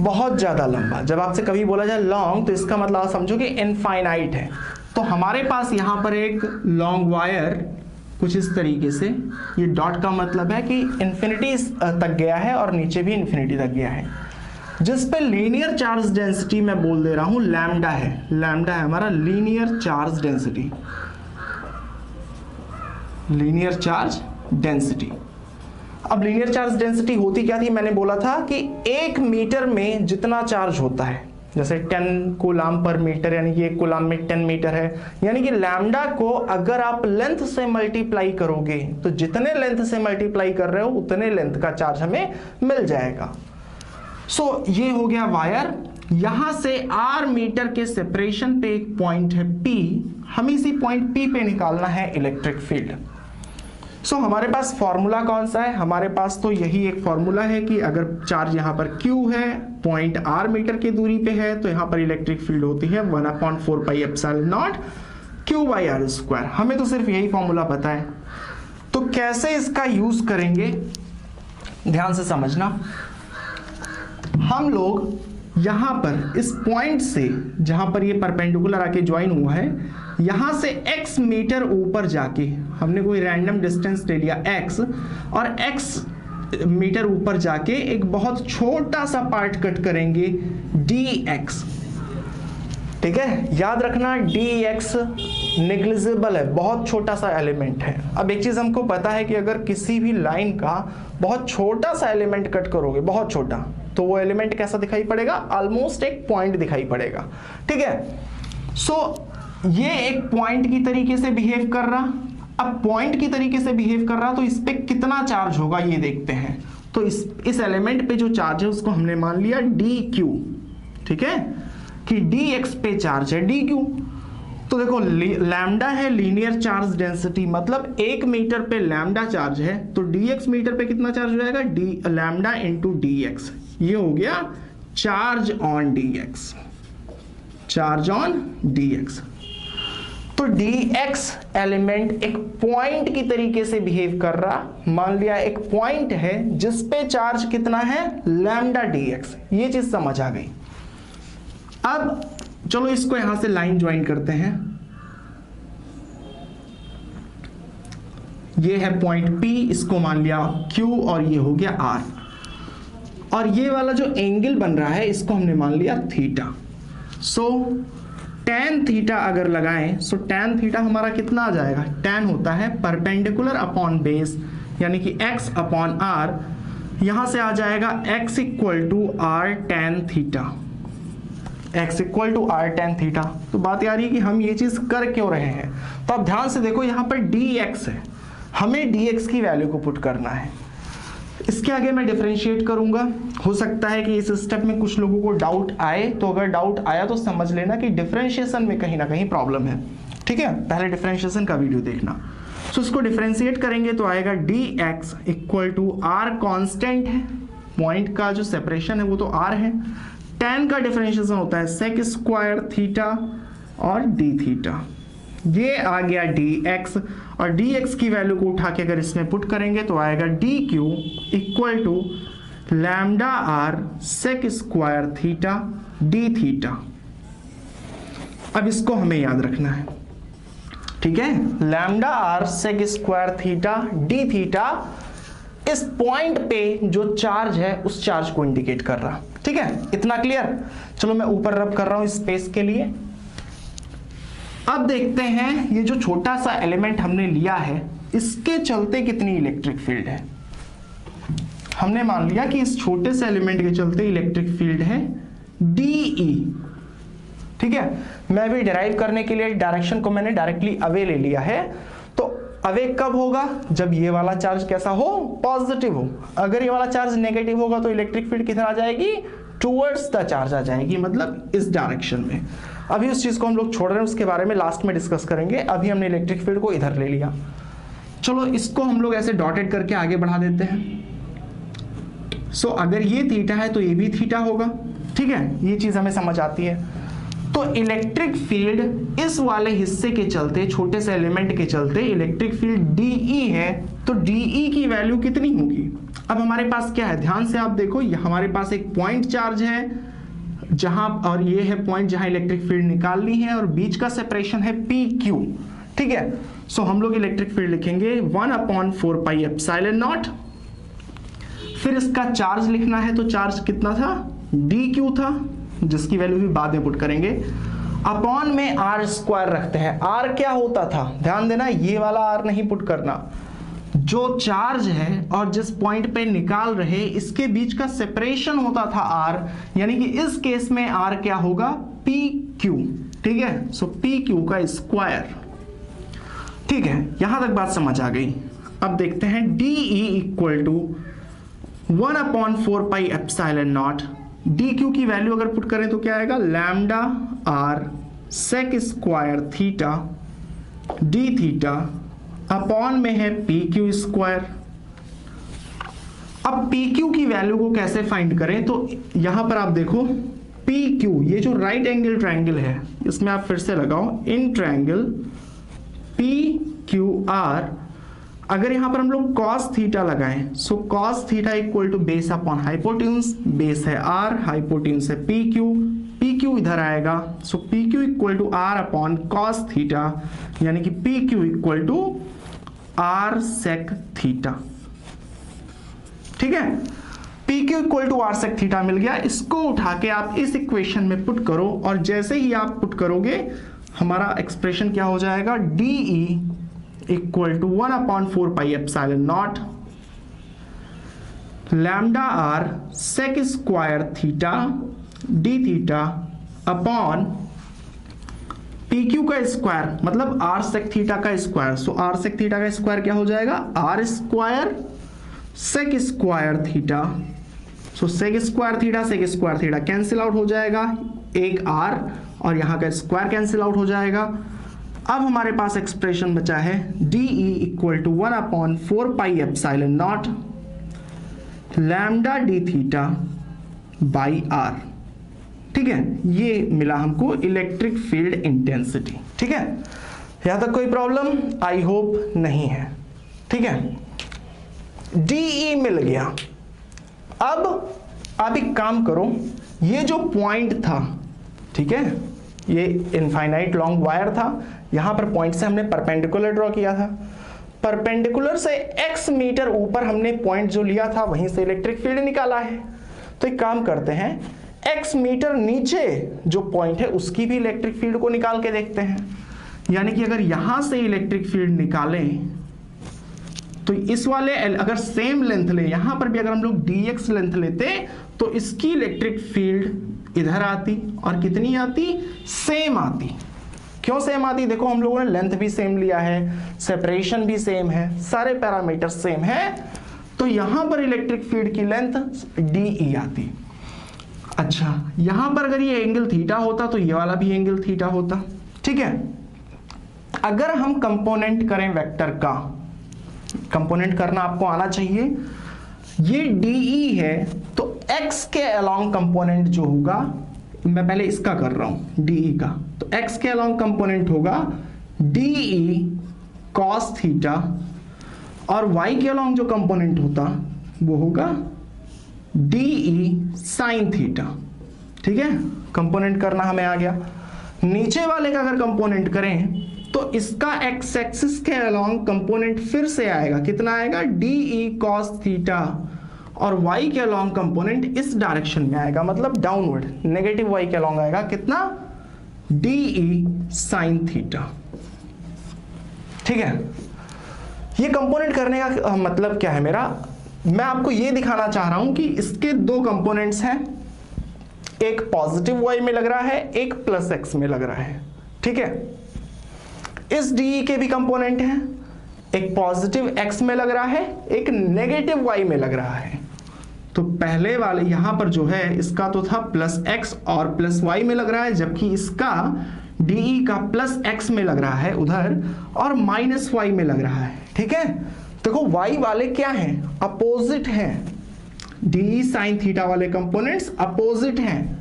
बहुत ज्यादा लंबा। जब आपसे कभी बोला जाए लॉन्ग तो इसका मतलब आप समझो कि इनफाइनाइट है। तो हमारे पास यहां पर एक लॉन्ग वायर कुछ इस तरीके से, ये डॉट का मतलब है कि इंफिनिटी तक गया है और नीचे भी इंफिनिटी तक गया है, जिस पे लीनियर चार्ज डेंसिटी मैं बोल दे रहा हूं लैम्डा है। लैम्डा है हमारा linear charge density, linear charge density. अब लीनियर चार्ज डेंसिटी होती क्या थी, मैंने बोला था कि 1 मीटर में जितना चार्ज होता है, जैसे 10 कूलाम पर मीटर, यानी कि 1 कूलाम में 10 मीटर है, यानी कि लैम्डा को अगर आप लेंथ से मल्टीप्लाई करोगे तो जितने लेंथ से मल्टीप्लाई कर रहे हो उतने लेंथ का चार्ज हमें मिल जाएगा। सो ये हो गया वायर। यहां से r मीटर के सेपरेशन पे एक पॉइंट है P, हमें इसी पॉइंट P पे निकालना है इलेक्ट्रिक फील्ड। सो हमारे पास फॉर्मूला कौन सा है, हमारे पास तो यही एक फॉर्मूला है कि अगर चार्ज यहां पर Q है, पॉइंट r मीटर की दूरी पे है, तो यहां पर इलेक्ट्रिक फील्ड होती है 1/4πε0 Q/r²। हमें तो सिर्फ यही फॉर्मूला पता है, तो कैसे इसका यूज करेंगे ध्यान से समझना। हम लोग यहां पर इस पॉइंट से, जहां पर ये परपेंडिकुलर आके ज्वाइन हुआ है, यहां से x मीटर ऊपर जाके हमने कोई रैंडम डिस्टेंस ले लिया x, और x मीटर ऊपर जाके एक बहुत छोटा सा पार्ट कट करेंगे dx। ठीक है, याद रखना dx नेग्लिजिबल है, बहुत छोटा सा एलिमेंट है। अब एक चीज हमको पता है कि अगर किसी भी लाइन का बहुत छोटा सा एलिमेंट कट करोगे, बहुत छोटा, तो वो एलिमेंट कैसा दिखाई पड़ेगा, ऑलमोस्ट एक पॉइंट दिखाई पड़ेगा। ठीक है, सो ये एक पॉइंट की तरीके से बिहेव कर रहा। अब पॉइंट की तरीके से बिहेव कर रहा तो इस पे कितना चार्ज होगा ये देखते हैं। तो इस एलिमेंट पे जो चार्ज है उसको हमने मान लिया dq। ठीक है, कि dx पे चार्ज है dq। तो देखो लैम्डा है लीनियर चार्ज डेंसिटी, मतलब 1 मीटर पे लैम्डा चार्ज है, तो dx मीटर पे कितना चार्ज हो जाएगा, d लैम्डा इंटू dx। ये हो गया charge on dx, charge on dx। तो dx एलिमेंट एक पॉइंट की तरीके से बिहेव कर रहा, मान लिया एक पॉइंट है जिस पे चार्ज कितना है, लैम्डा dx। ये चीज समझ आ गई। अब चलो इसको यहां से लाइन ज्वाइन करते हैं। ये है पॉइंट P, इसको मान लिया Q, और ये हो गया R, और ये वाला जो एंगल बन रहा है इसको हमने मान लिया थीटा। सो tan थीटा अगर लगाएं, सो tan थीटा हमारा कितना आ जाएगा, tan होता है परपेंडिकुलर अपॉन बेस, यानी कि x अपॉन r। यहां से आ जाएगा x equal to r tan theta, x equal to r tan theta. तो बात यार ये कि हम ये चीज कर क्यों रहे हैं, तो अब ध्यान से देखो यहां पर dx है, हमें dx की वैल्यू को पुट करना है। इसके आगे मैं डिफरेंशिएट करूंगा। हो सकता है कि इस स्टेप में कुछ लोगों को डाउट आए, तो अगर डाउट आया तो समझ लेना कि डिफरेंशिएशन में कहीं ना कहीं प्रॉब्लम है। ठीक है, पहले डिफरेंशिएशन का वीडियो देखना। सो इसको डिफरेंशिएट करेंगे तो आएगा dx equal to r constant है, पॉइंट का जो सेपरेशन है वो तो r है, tan का डिफरेंशिएशन होता है sec स्क्वायर थीटा और d थीटा। ये आ गया dx, और dx की वैल्यू को उठा के अगर इसमें पुट करेंगे तो आएगा dq equal to lambda R sec square theta D theta. अब इसको हमें याद रखना है, ठीक है। Lambda R sec square theta D theta इस पॉइंट पे जो चार्ज है उस चार्ज को इंडिकेट कर रहा, ठीक है। इतना क्लियर। चलो मैं ऊपर रब कर रहा हूं स्पेस के लिए। अब देखते हैं ये जो छोटा सा एलिमेंट हमने लिया है इसके चलते कितनी इलेक्ट्रिक फील्ड है। हमने मान लिया कि इस छोटे से एलिमेंट के चलते इलेक्ट्रिक फील्ड है DE, ठीक है। मैं भी डिराइव करने के लिए डायरेक्शन को मैंने डायरेक्टली अवे ले लिया है। तो अवे कब होगा? जब ये वाला चार्ज कैसा हो? पॉजिटिव हो। अगर ये वाला चार्ज नेगेटिव होगा तो इलेक्ट्रिक फील्ड किधर आ जाएगी? टुवर्ड्स द चार्ज आ जाएगी, मतलब इस डायरेक्शन में। अभी उस चीज को हम लोग छोड़ रहे हैं, उसके बारे में लास्ट में डिस्कस करेंगे। अभी हमने इलेक्ट्रिक फील्ड को इधर ले लिया। चलो इसको हम लोग ऐसे डॉटेड करके आगे बढ़ा देते हैं। सो अगर ये थीटा है तो ये भी थीटा होगा, ठीक है। ये चीज हमें समझ आती है। तो इलेक्ट्रिक फील्ड इस वाले हिस्से के चलते, छोटे से एलिमेंट के चलते इलेक्ट्रिक फील्ड DE है, तो DE की वैल्यू कितनी होगी? अब हमारे पास क्या है, ध्यान से आप देखो, हमारे पास एक पॉइंट चार्ज है जहां, और ये है पॉइंट जहां इलेक्ट्रिक फील्ड निकालनी है, और बीच का सेपरेशन है PQ, ठीक है। सो हम लोग इलेक्ट्रिक फील्ड लिखेंगे 1/4 पाई एप्सिलॉन नॉट। फिर इसका चार्ज लिखना है, तो चार्ज कितना था? DQ था, जिसकी वैल्यू भी बाद में पुट करेंगे। अपॉन में R स्क्वायर रखते हैं। R क्या होता था? ध्यान देना, ये वाला R नहीं पुट करना। जो चार्ज है और जिस पॉइंट पे निकाल रहे इसके बीच का सेपरेशन होता था R, यानी कि इस केस में R क्या होगा? PQ, ठीक है। सो PQ का स्क्वायर, ठीक है। यहां तक बात समझ आ गई। अब देखते हैं DE equal to 1/4 pi epsilon naught. DQ की वैल्यू अगर पुट करें तो क्या आएगा? Lambda R sec square theta D theta upon में है PQ स्क्वायर। अब PQ की वैल्यू को कैसे फाइंड करें? तो यहां पर आप देखो PQ, ये जो राइट एंगल ट्रायंगल है इसमें आप फिर से लगाओ इन ट्रायंगल PQR। अगर यहां पर हम लोग cos थीटा लगाएं, so cos theta equal to base upon hypotenuse, base है R, हाइपोटेन्यूज है PQ इधर आएगा। So PQ equal to R upon cos theta, यानी कि PQ equal to R sec theta, ठीक है। PQ equal to R sec theta मिल गया। इसको उठा के आप इस इक्वेशन में पुट करो, और जैसे ही आप पुट करोगे हमारा एक्सप्रेशन क्या हो जाएगा? DE equal to 1/4 pi epsilon naught lambda R sec square theta D theta upon PQ का स्क्वायर, मतलब R सेक थीटा का square. So R sec theta का स्क्वायर क्या हो जाएगा? R square sec square theta. So sec square theta cancel out हो जाएगा, एक R और यहां का स्क्वायर कैंसिल आउट हो जाएगा। अब हमारे पास एक्सप्रेशन बचा है DE equal to 1/4 pi epsilon naught lambda D theta by R, ठीक है। ये मिला हमको इलेक्ट्रिक फील्ड इंटेंसिटी, ठीक है। यहां तक कोई प्रॉब्लम? आई होप नहीं है, ठीक है। DE मिल गया। अब आप एक काम करो, ये जो पॉइंट था, ठीक है, ये इनफाइनाइट लॉन्ग वायर था, यहां पर पॉइंट से हमने परपेंडिकुलर ड्रॉ किया था। परपेंडिकुलर से x मीटर ऊपर हमने पॉइंट जो लिया था वहीं से इलेक्ट्रिक फील्ड निकाला है। तो एक काम करते हैं, x मीटर नीचे जो पॉइंट है उसकी भी इलेक्ट्रिक फील्ड को निकाल के देखते हैं। यानी कि अगर यहां से इलेक्ट्रिक फील्ड निकालें तो इस वाले अगर सेम लेंथ ले, यहां पर भी अगर हम लोग dx लेंथ लेते तो इसकी इलेक्ट्रिक फील्ड इधर आती, और कितनी आती? सेम आती। क्यों सेम आती? देखो हम लोगों ने लेंथ भी सेम लिया है, सेपरेशन भी सेम है, सारे पैरामीटर सेम है, तो यहां पर इलेक्ट्रिक फील्ड की लेंथ DE आती। अच्छा, यहां पर अगर ये एंगल थीटा होता तो ये वाला भी एंगल थीटा होता, ठीक है। अगर हम कंपोनेंट करें वेक्टर का, कंपोनेंट करना आपको आना चाहिए, ये DE है तो x के अलोंग कंपोनेंट जो होगा, मैं पहले इसका कर रहा हूं DE का, तो x के अलोंग कंपोनेंट होगा DE कॉस थीटा और वाई के अलॉन्ग जो कंपोनेंट होता वो होगा DE साइन थीटा। ठीक है, कंपोनेंट करना हमें आ गया। नीचे वाले का अगर कंपोनेंट करें तो इसका एक्स एक्सिस के अलॉन्ग कंपोनेंट फिर से आएगा, कितना आएगा DE कॉस थीटा, और y के अलॉन्ग कंपोनेंट इस डायरेक्शन में आएगा, मतलब डाउनवर्ड नेगेटिव y के अलॉन्ग आएगा, कितना DE साइन थीटा। ठीक है, ये कंपोनेंट करने का मतलब क्या है मेरा, मैं आपको ये दिखाना चाह रहा हूं कि इसके दो कंपोनेंट्स हैं, एक पॉजिटिव y में लग रहा है, एक प्लस x में लग रहा है। ठीक है, इस DE के भी कंपोनेंट हैं, एक पॉजिटिव x में लग रहा है, एक नेगेटिव y में लग रहा है। तो पहले वाले यहां पर जो है इसका तो था प्लस x और प्लस y में लग रहा है, जबकि इसका DE का प्लस x में लग रहा है उधर और माइनस y में लग रहा है। ठीक है, देखो y वाले क्या हैं, अपोजिट हैं, DE साइन थीटा वाले कंपोनेंट्स अपोजिट हैं,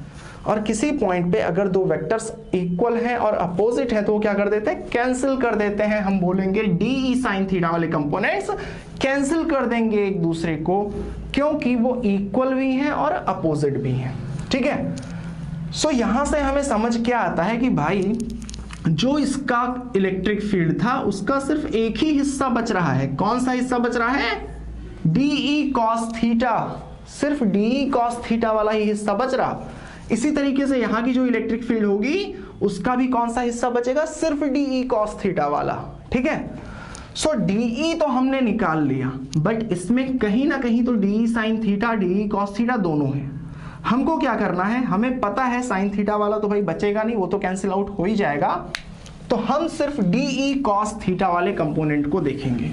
और किसी पॉइंट पे अगर दो वेक्टर्स इक्वल हैं और अपोजिट हैं तो वो क्या कर देते हैं, कैंसिल कर देते हैं। हम बोलेंगे DE साइन थीटा वाले कंपोनेंट्स कैंसिल कर देंगे एक दूसरे को, क्योंकि वो इक्वल भी हैं और अपोजिट भी हैं। ठीक है, सो यहां से हमें समझ क्या आता है कि भाई जो इसका इलेक्ट्रिक फील्ड था उसका सिर्फ एक ही हिस्सा बच रहा है। कौन सा हिस्सा बच रहा है, DE कॉस थीटा, सिर्फ DE कॉस थीटा वाला ही हिस्सा बच रहा। इसी तरीके से यहां की जो इलेक्ट्रिक फील्ड होगी उसका भी कौन सा हिस्सा बचेगा, सिर्फ DE कॉस थीटा वाला। ठीक है, सो DE तो हमने निकाल लिया, बट इसमें कहीं ना कहीं तो DE sine theta DE cos theta दोनों है। हमको क्या करना है, हमें पता है साइन थीटा वाला तो भाई बचेगा नहीं, वो तो कैंसिल आउट हो ही जाएगा, तो हम सिर्फ DE कॉस थीटा वाले कंपोनेंट को देखेंगे।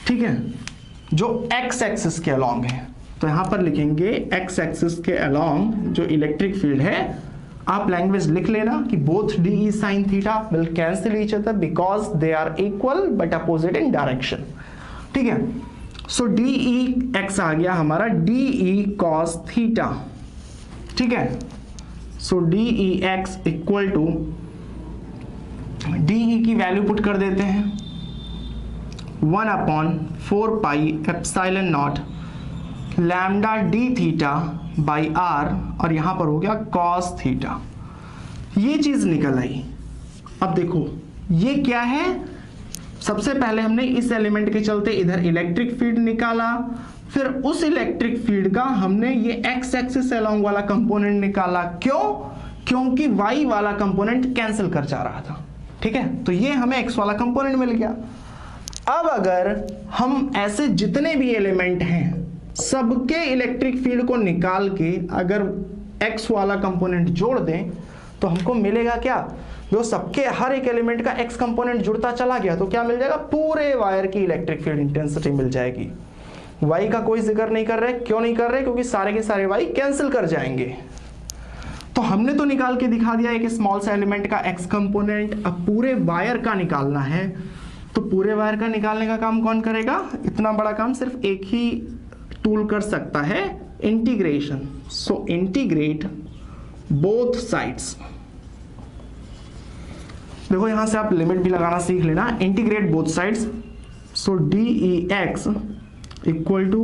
ठीक है, जो एक्स एक्सिस के अलॉन्ग है, तो यहां पर लिखेंगे एक्स एक्सिस के अलॉन्ग जो इलेक्ट्रिक फील्ड है, आप लैंग्वेज लिख लेना कि both DE sine theta will cancel each other because they are equal but opposite in direction. ठीक है, सो DE एक्स आ गया हमारा DE कॉस थीटा। ठीक है, so DE X equal to DE की वैल्यू पुट कर देते हैं 1/4 pi epsilon naught lambda D theta by R, और यहां पर हो गया कॉस थीटा। ये चीज निकल आई। अब देखो ये क्या है, सबसे पहले हमने इस एलिमेंट के चलते इधर इलेक्ट्रिक फील्ड निकाला, फिर उस इलेक्ट्रिक फील्ड का हमने ये एक्स एक्सिस अलोंग वाला कंपोनेंट निकाला। क्यों, क्योंकि वाई वाला कंपोनेंट कैंसिल कर जा रहा था। ठीक है, तो ये हमें एक्स वाला कंपोनेंट मिल गया। अब अगर हम ऐसे जितने भी एलिमेंट हैं सबके इलेक्ट्रिक फील्ड को निकाल के अगर एक्स वाला कंपोनेंट जोड़ दें तो हमको मिलेगा क्या, जो सबके हर एक एलिमेंट का एक्स कंपोनेंट जुड़ता चला गया तो क्या मिल जाएगा, पूरे वायर की इलेक्ट्रिक फील्ड इंटेंसिटी मिल जाएगी। वाई का कोई जिक्र नहीं कर रहे, क्यों नहीं कर रहे, क्योंकि सारे के सारे वाई कैंसिल कर जाएंगे। तो हमने तो निकाल के दिखा दिया एक स्मॉल सा एलिमेंट का एक्स कंपोनेंट। अब पूरे वायर का निकालना है, तो पूरे वायर का निकालने का काम कौन करेगा, इतना बड़ा काम सिर्फ एक ही टूल कर सकता है, integration. So integrate both sides. देखो यहां से आप लिमिट भी लगाना सीख लेना, integrate both sides. So DE X equal to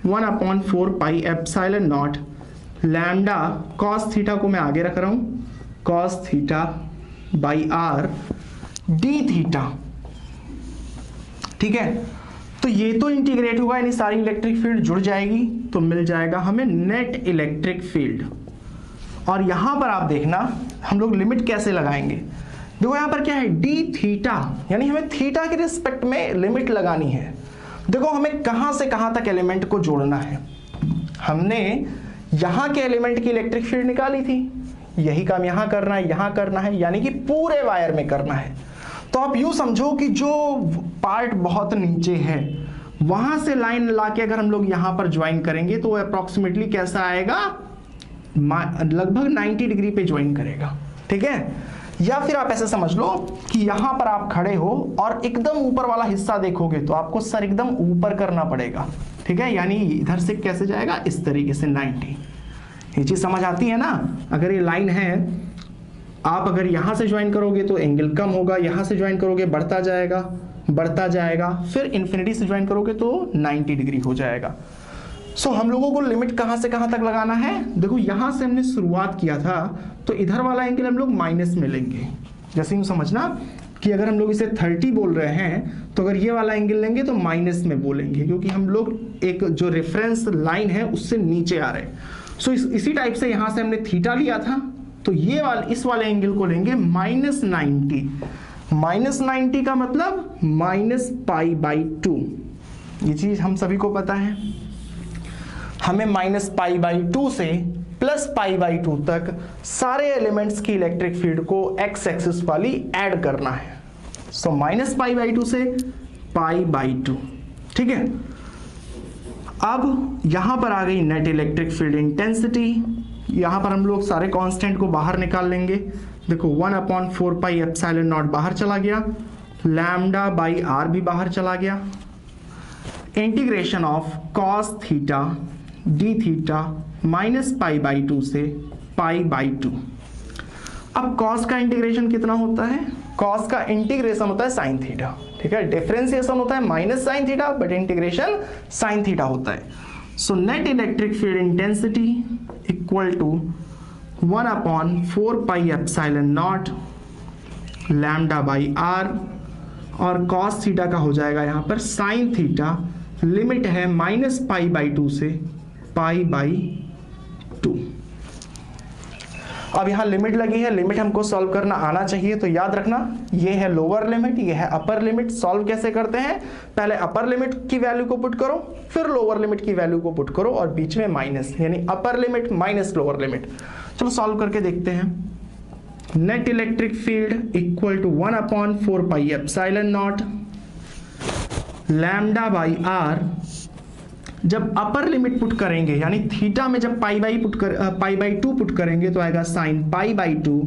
1/4 pi epsilon naught lambda cos theta को मैं आगे रख रहा हूं, cos theta by R D theta. ठीक है, तो ये तो इंटीग्रेट होगा, यानी सारी इलेक्ट्रिक फील्ड जुड़ जाएगी, तो मिल जाएगा हमें नेट इलेक्ट्रिक फील्ड। और यहां पर आप देखना हम लोग लिमिट कैसे लगाएंगे। देखो यहां पर क्या है, डी थीटा, यानी हमें थीटा के रिस्पेक्ट में लिमिट लगानी है। देखो हमें कहां से कहां तक एलिमेंट को जोड़ना है, हमने यहां के एलिमेंट की इलेक्ट्रिक फील्ड निकाली थी, यही काम यहां करना है, यहां करना है, यानी कि पूरे वायर में करना है। तो आप यूं समझो कि जो पार्ट बहुत नीचे है वहां से लाइन लाके अगर हम लोग यहां पर ज्वाइन करेंगे तो अप्रोक्सीमेटली कैसा आएगा, लगभग 90 डिग्री पे ज्वाइन करेगा। ठीक है, या फिर आप ऐसे समझ लो कि यहां पर आप खड़े हो और एकदम ऊपर वाला हिस्सा देखोगे तो आपको सर एकदम ऊपर करना पड़ेगा। ठीक है, यानी इधर से कैसे जाएगा, इस तरीके से 90। ये चीज समझ आती है ना। अगर ये लाइन है, आप अगर यहां से ज्वाइन करोगे तो एंगल कम होगा, यहां से ज्वाइन करोगे बढ़ता जाएगा, बढ़ता जाएगा, फिर इन्फिनिटी से ज्वाइन करोगे तो 90 डिग्री हो जाएगा। सो हम लोगों को लिमिट कहां से कहां तक लगाना है? देखो यहां से हमने शुरुआत किया था तो इधर वाला एंगल हम लोग माइनस में लेंगे। जैसे यूं समझना कि अगर हम लोग इसे 30 बोल रहे हैं तो अगर ये वाला एंगल लेंगे तो माइनस में बोलेंगे, क्योंकि हम लोग एक जो रेफरेंस लाइन है उससे नीचे आ रहे हैं। सो इसी टाइप से यहां से हमने थीटा लिया था तो ये वाले इस वाले एंगल को लेंगे -90। -90 का मतलब -π/2। ये चीज हम सभी को पता है। हमें -π/2 से +π/2 तक सारे एलिमेंट्स की इलेक्ट्रिक फील्ड को एक्स एक्सिस वाली ऐड करना है। सो -π/2 से π/2, ठीक है। अब यहां पर आ गई नेट इलेक्ट्रिक फील्ड इंटेंसिटी। यहां पर हम लोग सारे कांस्टेंट को बाहर निकाल लेंगे। देखो 1/4πε0 बाहर चला गया, λ/r भी बाहर चला गया, integration of cos theta D theta -π/2 से π/2। अब cos का इंटीग्रेशन कितना होता है? cos का इंटीग्रेशन होता है sin थीटा, ठीक है। डिफरेंशिएशन होता है -sin theta, but integration sin theta होता है। So net electric field intensity equal to 1/4πε0 λ/r, और cos थीटा का हो जाएगा यहाँ पर sin थीटा। लिमिट है -π/2 से π/2। अब यहां लिमिट लगी है, लिमिट हमको सॉल्व करना आना चाहिए। तो याद रखना ये है लोअर लिमिट, ये है अपर लिमिट। सॉल्व कैसे करते हैं? पहले अपर लिमिट की वैल्यू को पुट करो, फिर लोअर लिमिट की वैल्यू को पुट करो और बीच में माइनस, यानी upper limit minus lower limit. चलो सॉल्व करके देखते हैं। Net electric field equal to 1/4πε0 λ/r। जब अपर लिमिट पुट करेंगे यानी थीटा में जब π/2 पुट करेंगे तो आएगा sin π/2,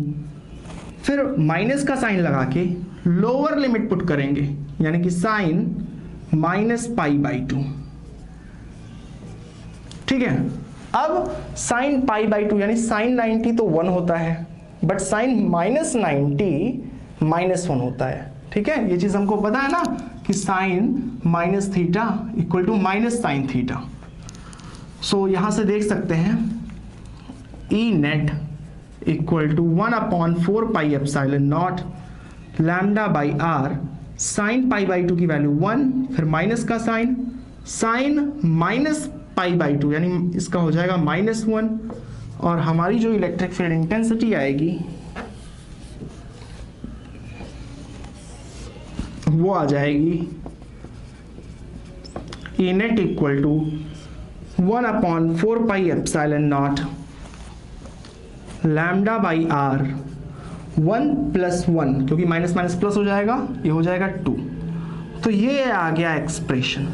फिर माइनस का साइन लगा के लोअर लिमिट पुट करेंगे यानी कि sin -π/2, ठीक है। अब sin π/2 यानी sin 90 तो 1 होता है, बट sin -90 -1 होता है, ठीक है। ये चीज हमको पता है ना कि sin -θ equal to -sin θ। So यहां से देख सकते हैं E net equal to 1/4πε0 λ/r। sin π/2 की वैल्यू 1, फिर माइनस का साइन, sin -π/2 यानी इसका हो जाएगा -1, और हमारी जो इलेक्ट्रिक फील्ड इंटेंसिटी आएगी वो आ जाएगी E net equal to 1/4πε0 λ/r। 1 + 1 क्योंकि माइनस माइनस प्लस हो जाएगा, ये हो जाएगा 2। तो ये आ गया एक्सप्रेशन,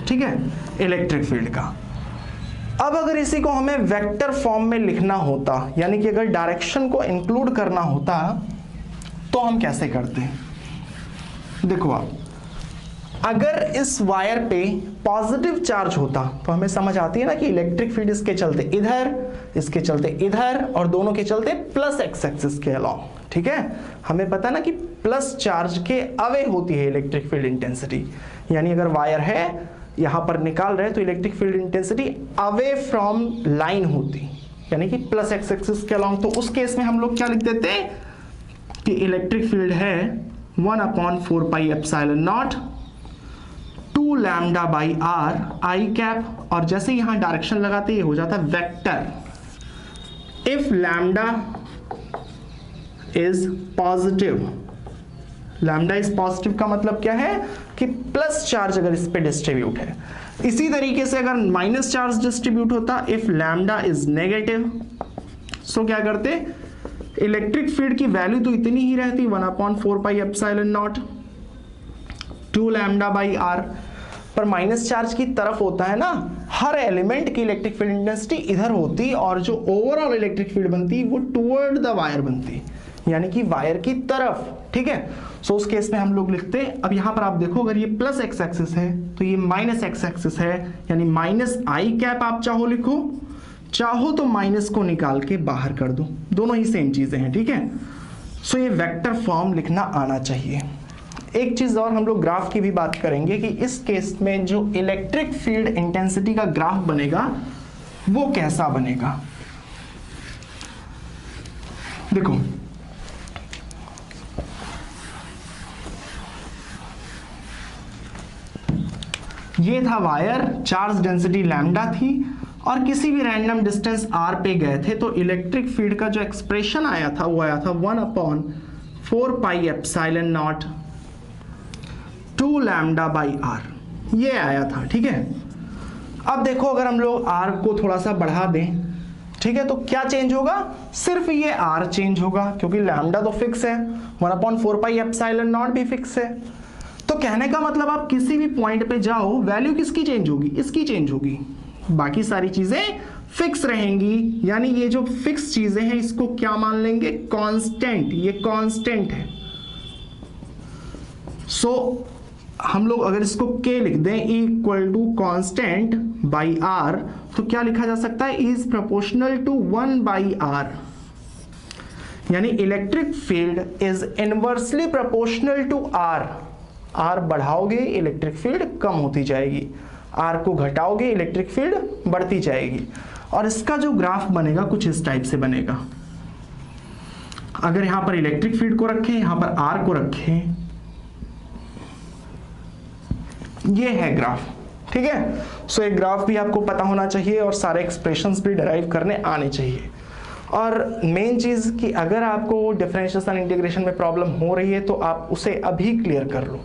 ठीक है, इलेक्ट्रिक फील्ड का। अब अगर इसी को हमें वेक्टर फॉर्म में लिखना होता, यानी कि अगर डायरेक्शन को इंक्लूड करना होता, तो हम कैसे करते हैं? देखो आप, अगर इस वायर पे पॉजिटिव चार्ज होता तो हमें समझ आती है ना कि इलेक्ट्रिक फील्ड इसके चलते इधर, इसके चलते इधर, और दोनों के चलते प्लस एक्स एक्सिस के अलॉन्ग, ठीक है। हमें पता ना कि प्लस चार्ज के अवे होती है इलेक्ट्रिक फील्ड इंटेंसिटी, यानी अगर वायर है यहां पर निकाल रहे तो electric field intensity away from line होती, यानी कि प्लस एक्स एक्सिस के अलॉन्ग। तो उस केस में हम लोग क्या लिख देते हैं कि इलेक्ट्रिक फील्ड है 1/4πε0 2 λ/r I कैप, और जैसे यहां डायरेक्शन लगाते ये हो जाता vector. If lambda is positive, lambda is positive का मतलब क्या है कि प्लस चार्ज अगर इस पे डिस्ट्रीब्यूट है। इसी तरीके से अगर माइनस चार्ज डिस्ट्रीब्यूट होता, इफ लैम्डा इज नेगेटिव, सो क्या करते, इलेक्ट्रिक फील्ड की वैल्यू तो इतनी ही रहती 1/4πε0 2 λ/r, पर माइनस चार्ज की तरफ होता है ना, हर एलिमेंट की इलेक्ट्रिक फील्ड इंटेंसिटी इधर होती और जो ओवरऑल इलेक्ट्रिक फील्ड बनती वो टुवर्ड द वायर बनती, यानी कि वायर की तरफ, ठीक है। सो उस केस में हम लोग लिखते, अब यहां पर आप देखो अगर ये प्लस एक्स एक्सिस है तो ये माइनस एक्स एक्सिस है, यानी माइनस आई कैप आप चाहो लिखो, चाहो तो माइनस को निकाल के बाहर कर दो, दोनों ही सेम चीजें हैं, ठीक है। सो ये वेक्टर फॉर्म लिखना आना चाहिए। एक चीज और हम लोग ग्राफ की भी बात करेंगे कि इस केस में जो इलेक्ट्रिक फील्ड इंटेंसिटी का ग्राफ बनेगा वो कैसा बनेगा। देखो ये था वायर, चार्ज डेंसिटी लैम्डा थी और किसी भी रैंडम डिस्टेंस r पे गए थे, तो इलेक्ट्रिक फील्ड का जो एक्सप्रेशन आया था वो आया था 1/4 pi epsilon not 2 lambda by r, ये आया था। ठीक है, अब देखो अगर हम लोग r को थोड़ा सा बढ़ा दें, ठीक है, तो क्या चेंज होगा, सिर्फ ये r चेंज होगा क्योंकि लैम्डा तो फिक्स है, 1/4 पाई एप्सिलॉन नॉट भी फिक्स है। तो कहने का मतलब आप किसी भी पॉइंट पे जाओ, वैल्यू किसकी चेंज होगी, इसकी चेंज होगी, बाकी सारी चीजें फिक्स रहेंगी। यानी ये जो फिक्स चीजें हैं इसको क्या मान लेंगे, कांस्टेंट, ये कांस्टेंट है। सो हम लोग अगर इसको k लिख दें equal to constant by r, तो क्या लिखा जा सकता है, is proportional to 1 by r। यानी electric field is inversely proportional to r। r बढ़ाओगे इलेक्ट्रिक फील्ड कम होती जाएगी, r को घटाओगे इलेक्ट्रिक फील्ड बढ़ती जाएगी। और इसका जो ग्राफ बनेगा कुछ इस टाइप से बनेगा। अगर यहां पर इलेक्ट्रिक फील्ड को रखें, यहां पर r को रखें, ये है ग्राफ। ठीक है, सो एक ग्राफ भी आपको पता होना चाहिए और सारे एक्सप्रेशंस भी डिराइव करने आने चाहिए। और मेन चीज कि अगर आपको डिफरेंशिएशन इंटीग्रेशन में प्रॉब्लम हो रही है तो आप उसे अभी क्लियर कर लो,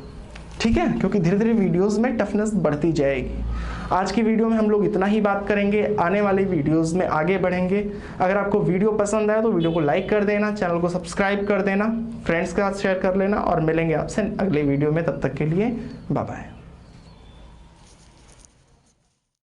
ठीक है, क्योंकि धीरे धीरे वीडियोस में टफनेस बढ़ती जाएगी। आज की वीडियो में हम लोग इतना ही बात करेंगे, आने वाली वीडियोस में आगे बढ़ेंगे। अगर आपको वीडियो पसंद आया तो वीडियो को लाइक कर देना, चैनल को सब्सक्राइब कर देना, फ्रेंड्स के साथ शेयर कर लेना और मिलेंगे आपसे अगले वीडियो में। तब तक के लिए बाय बाय।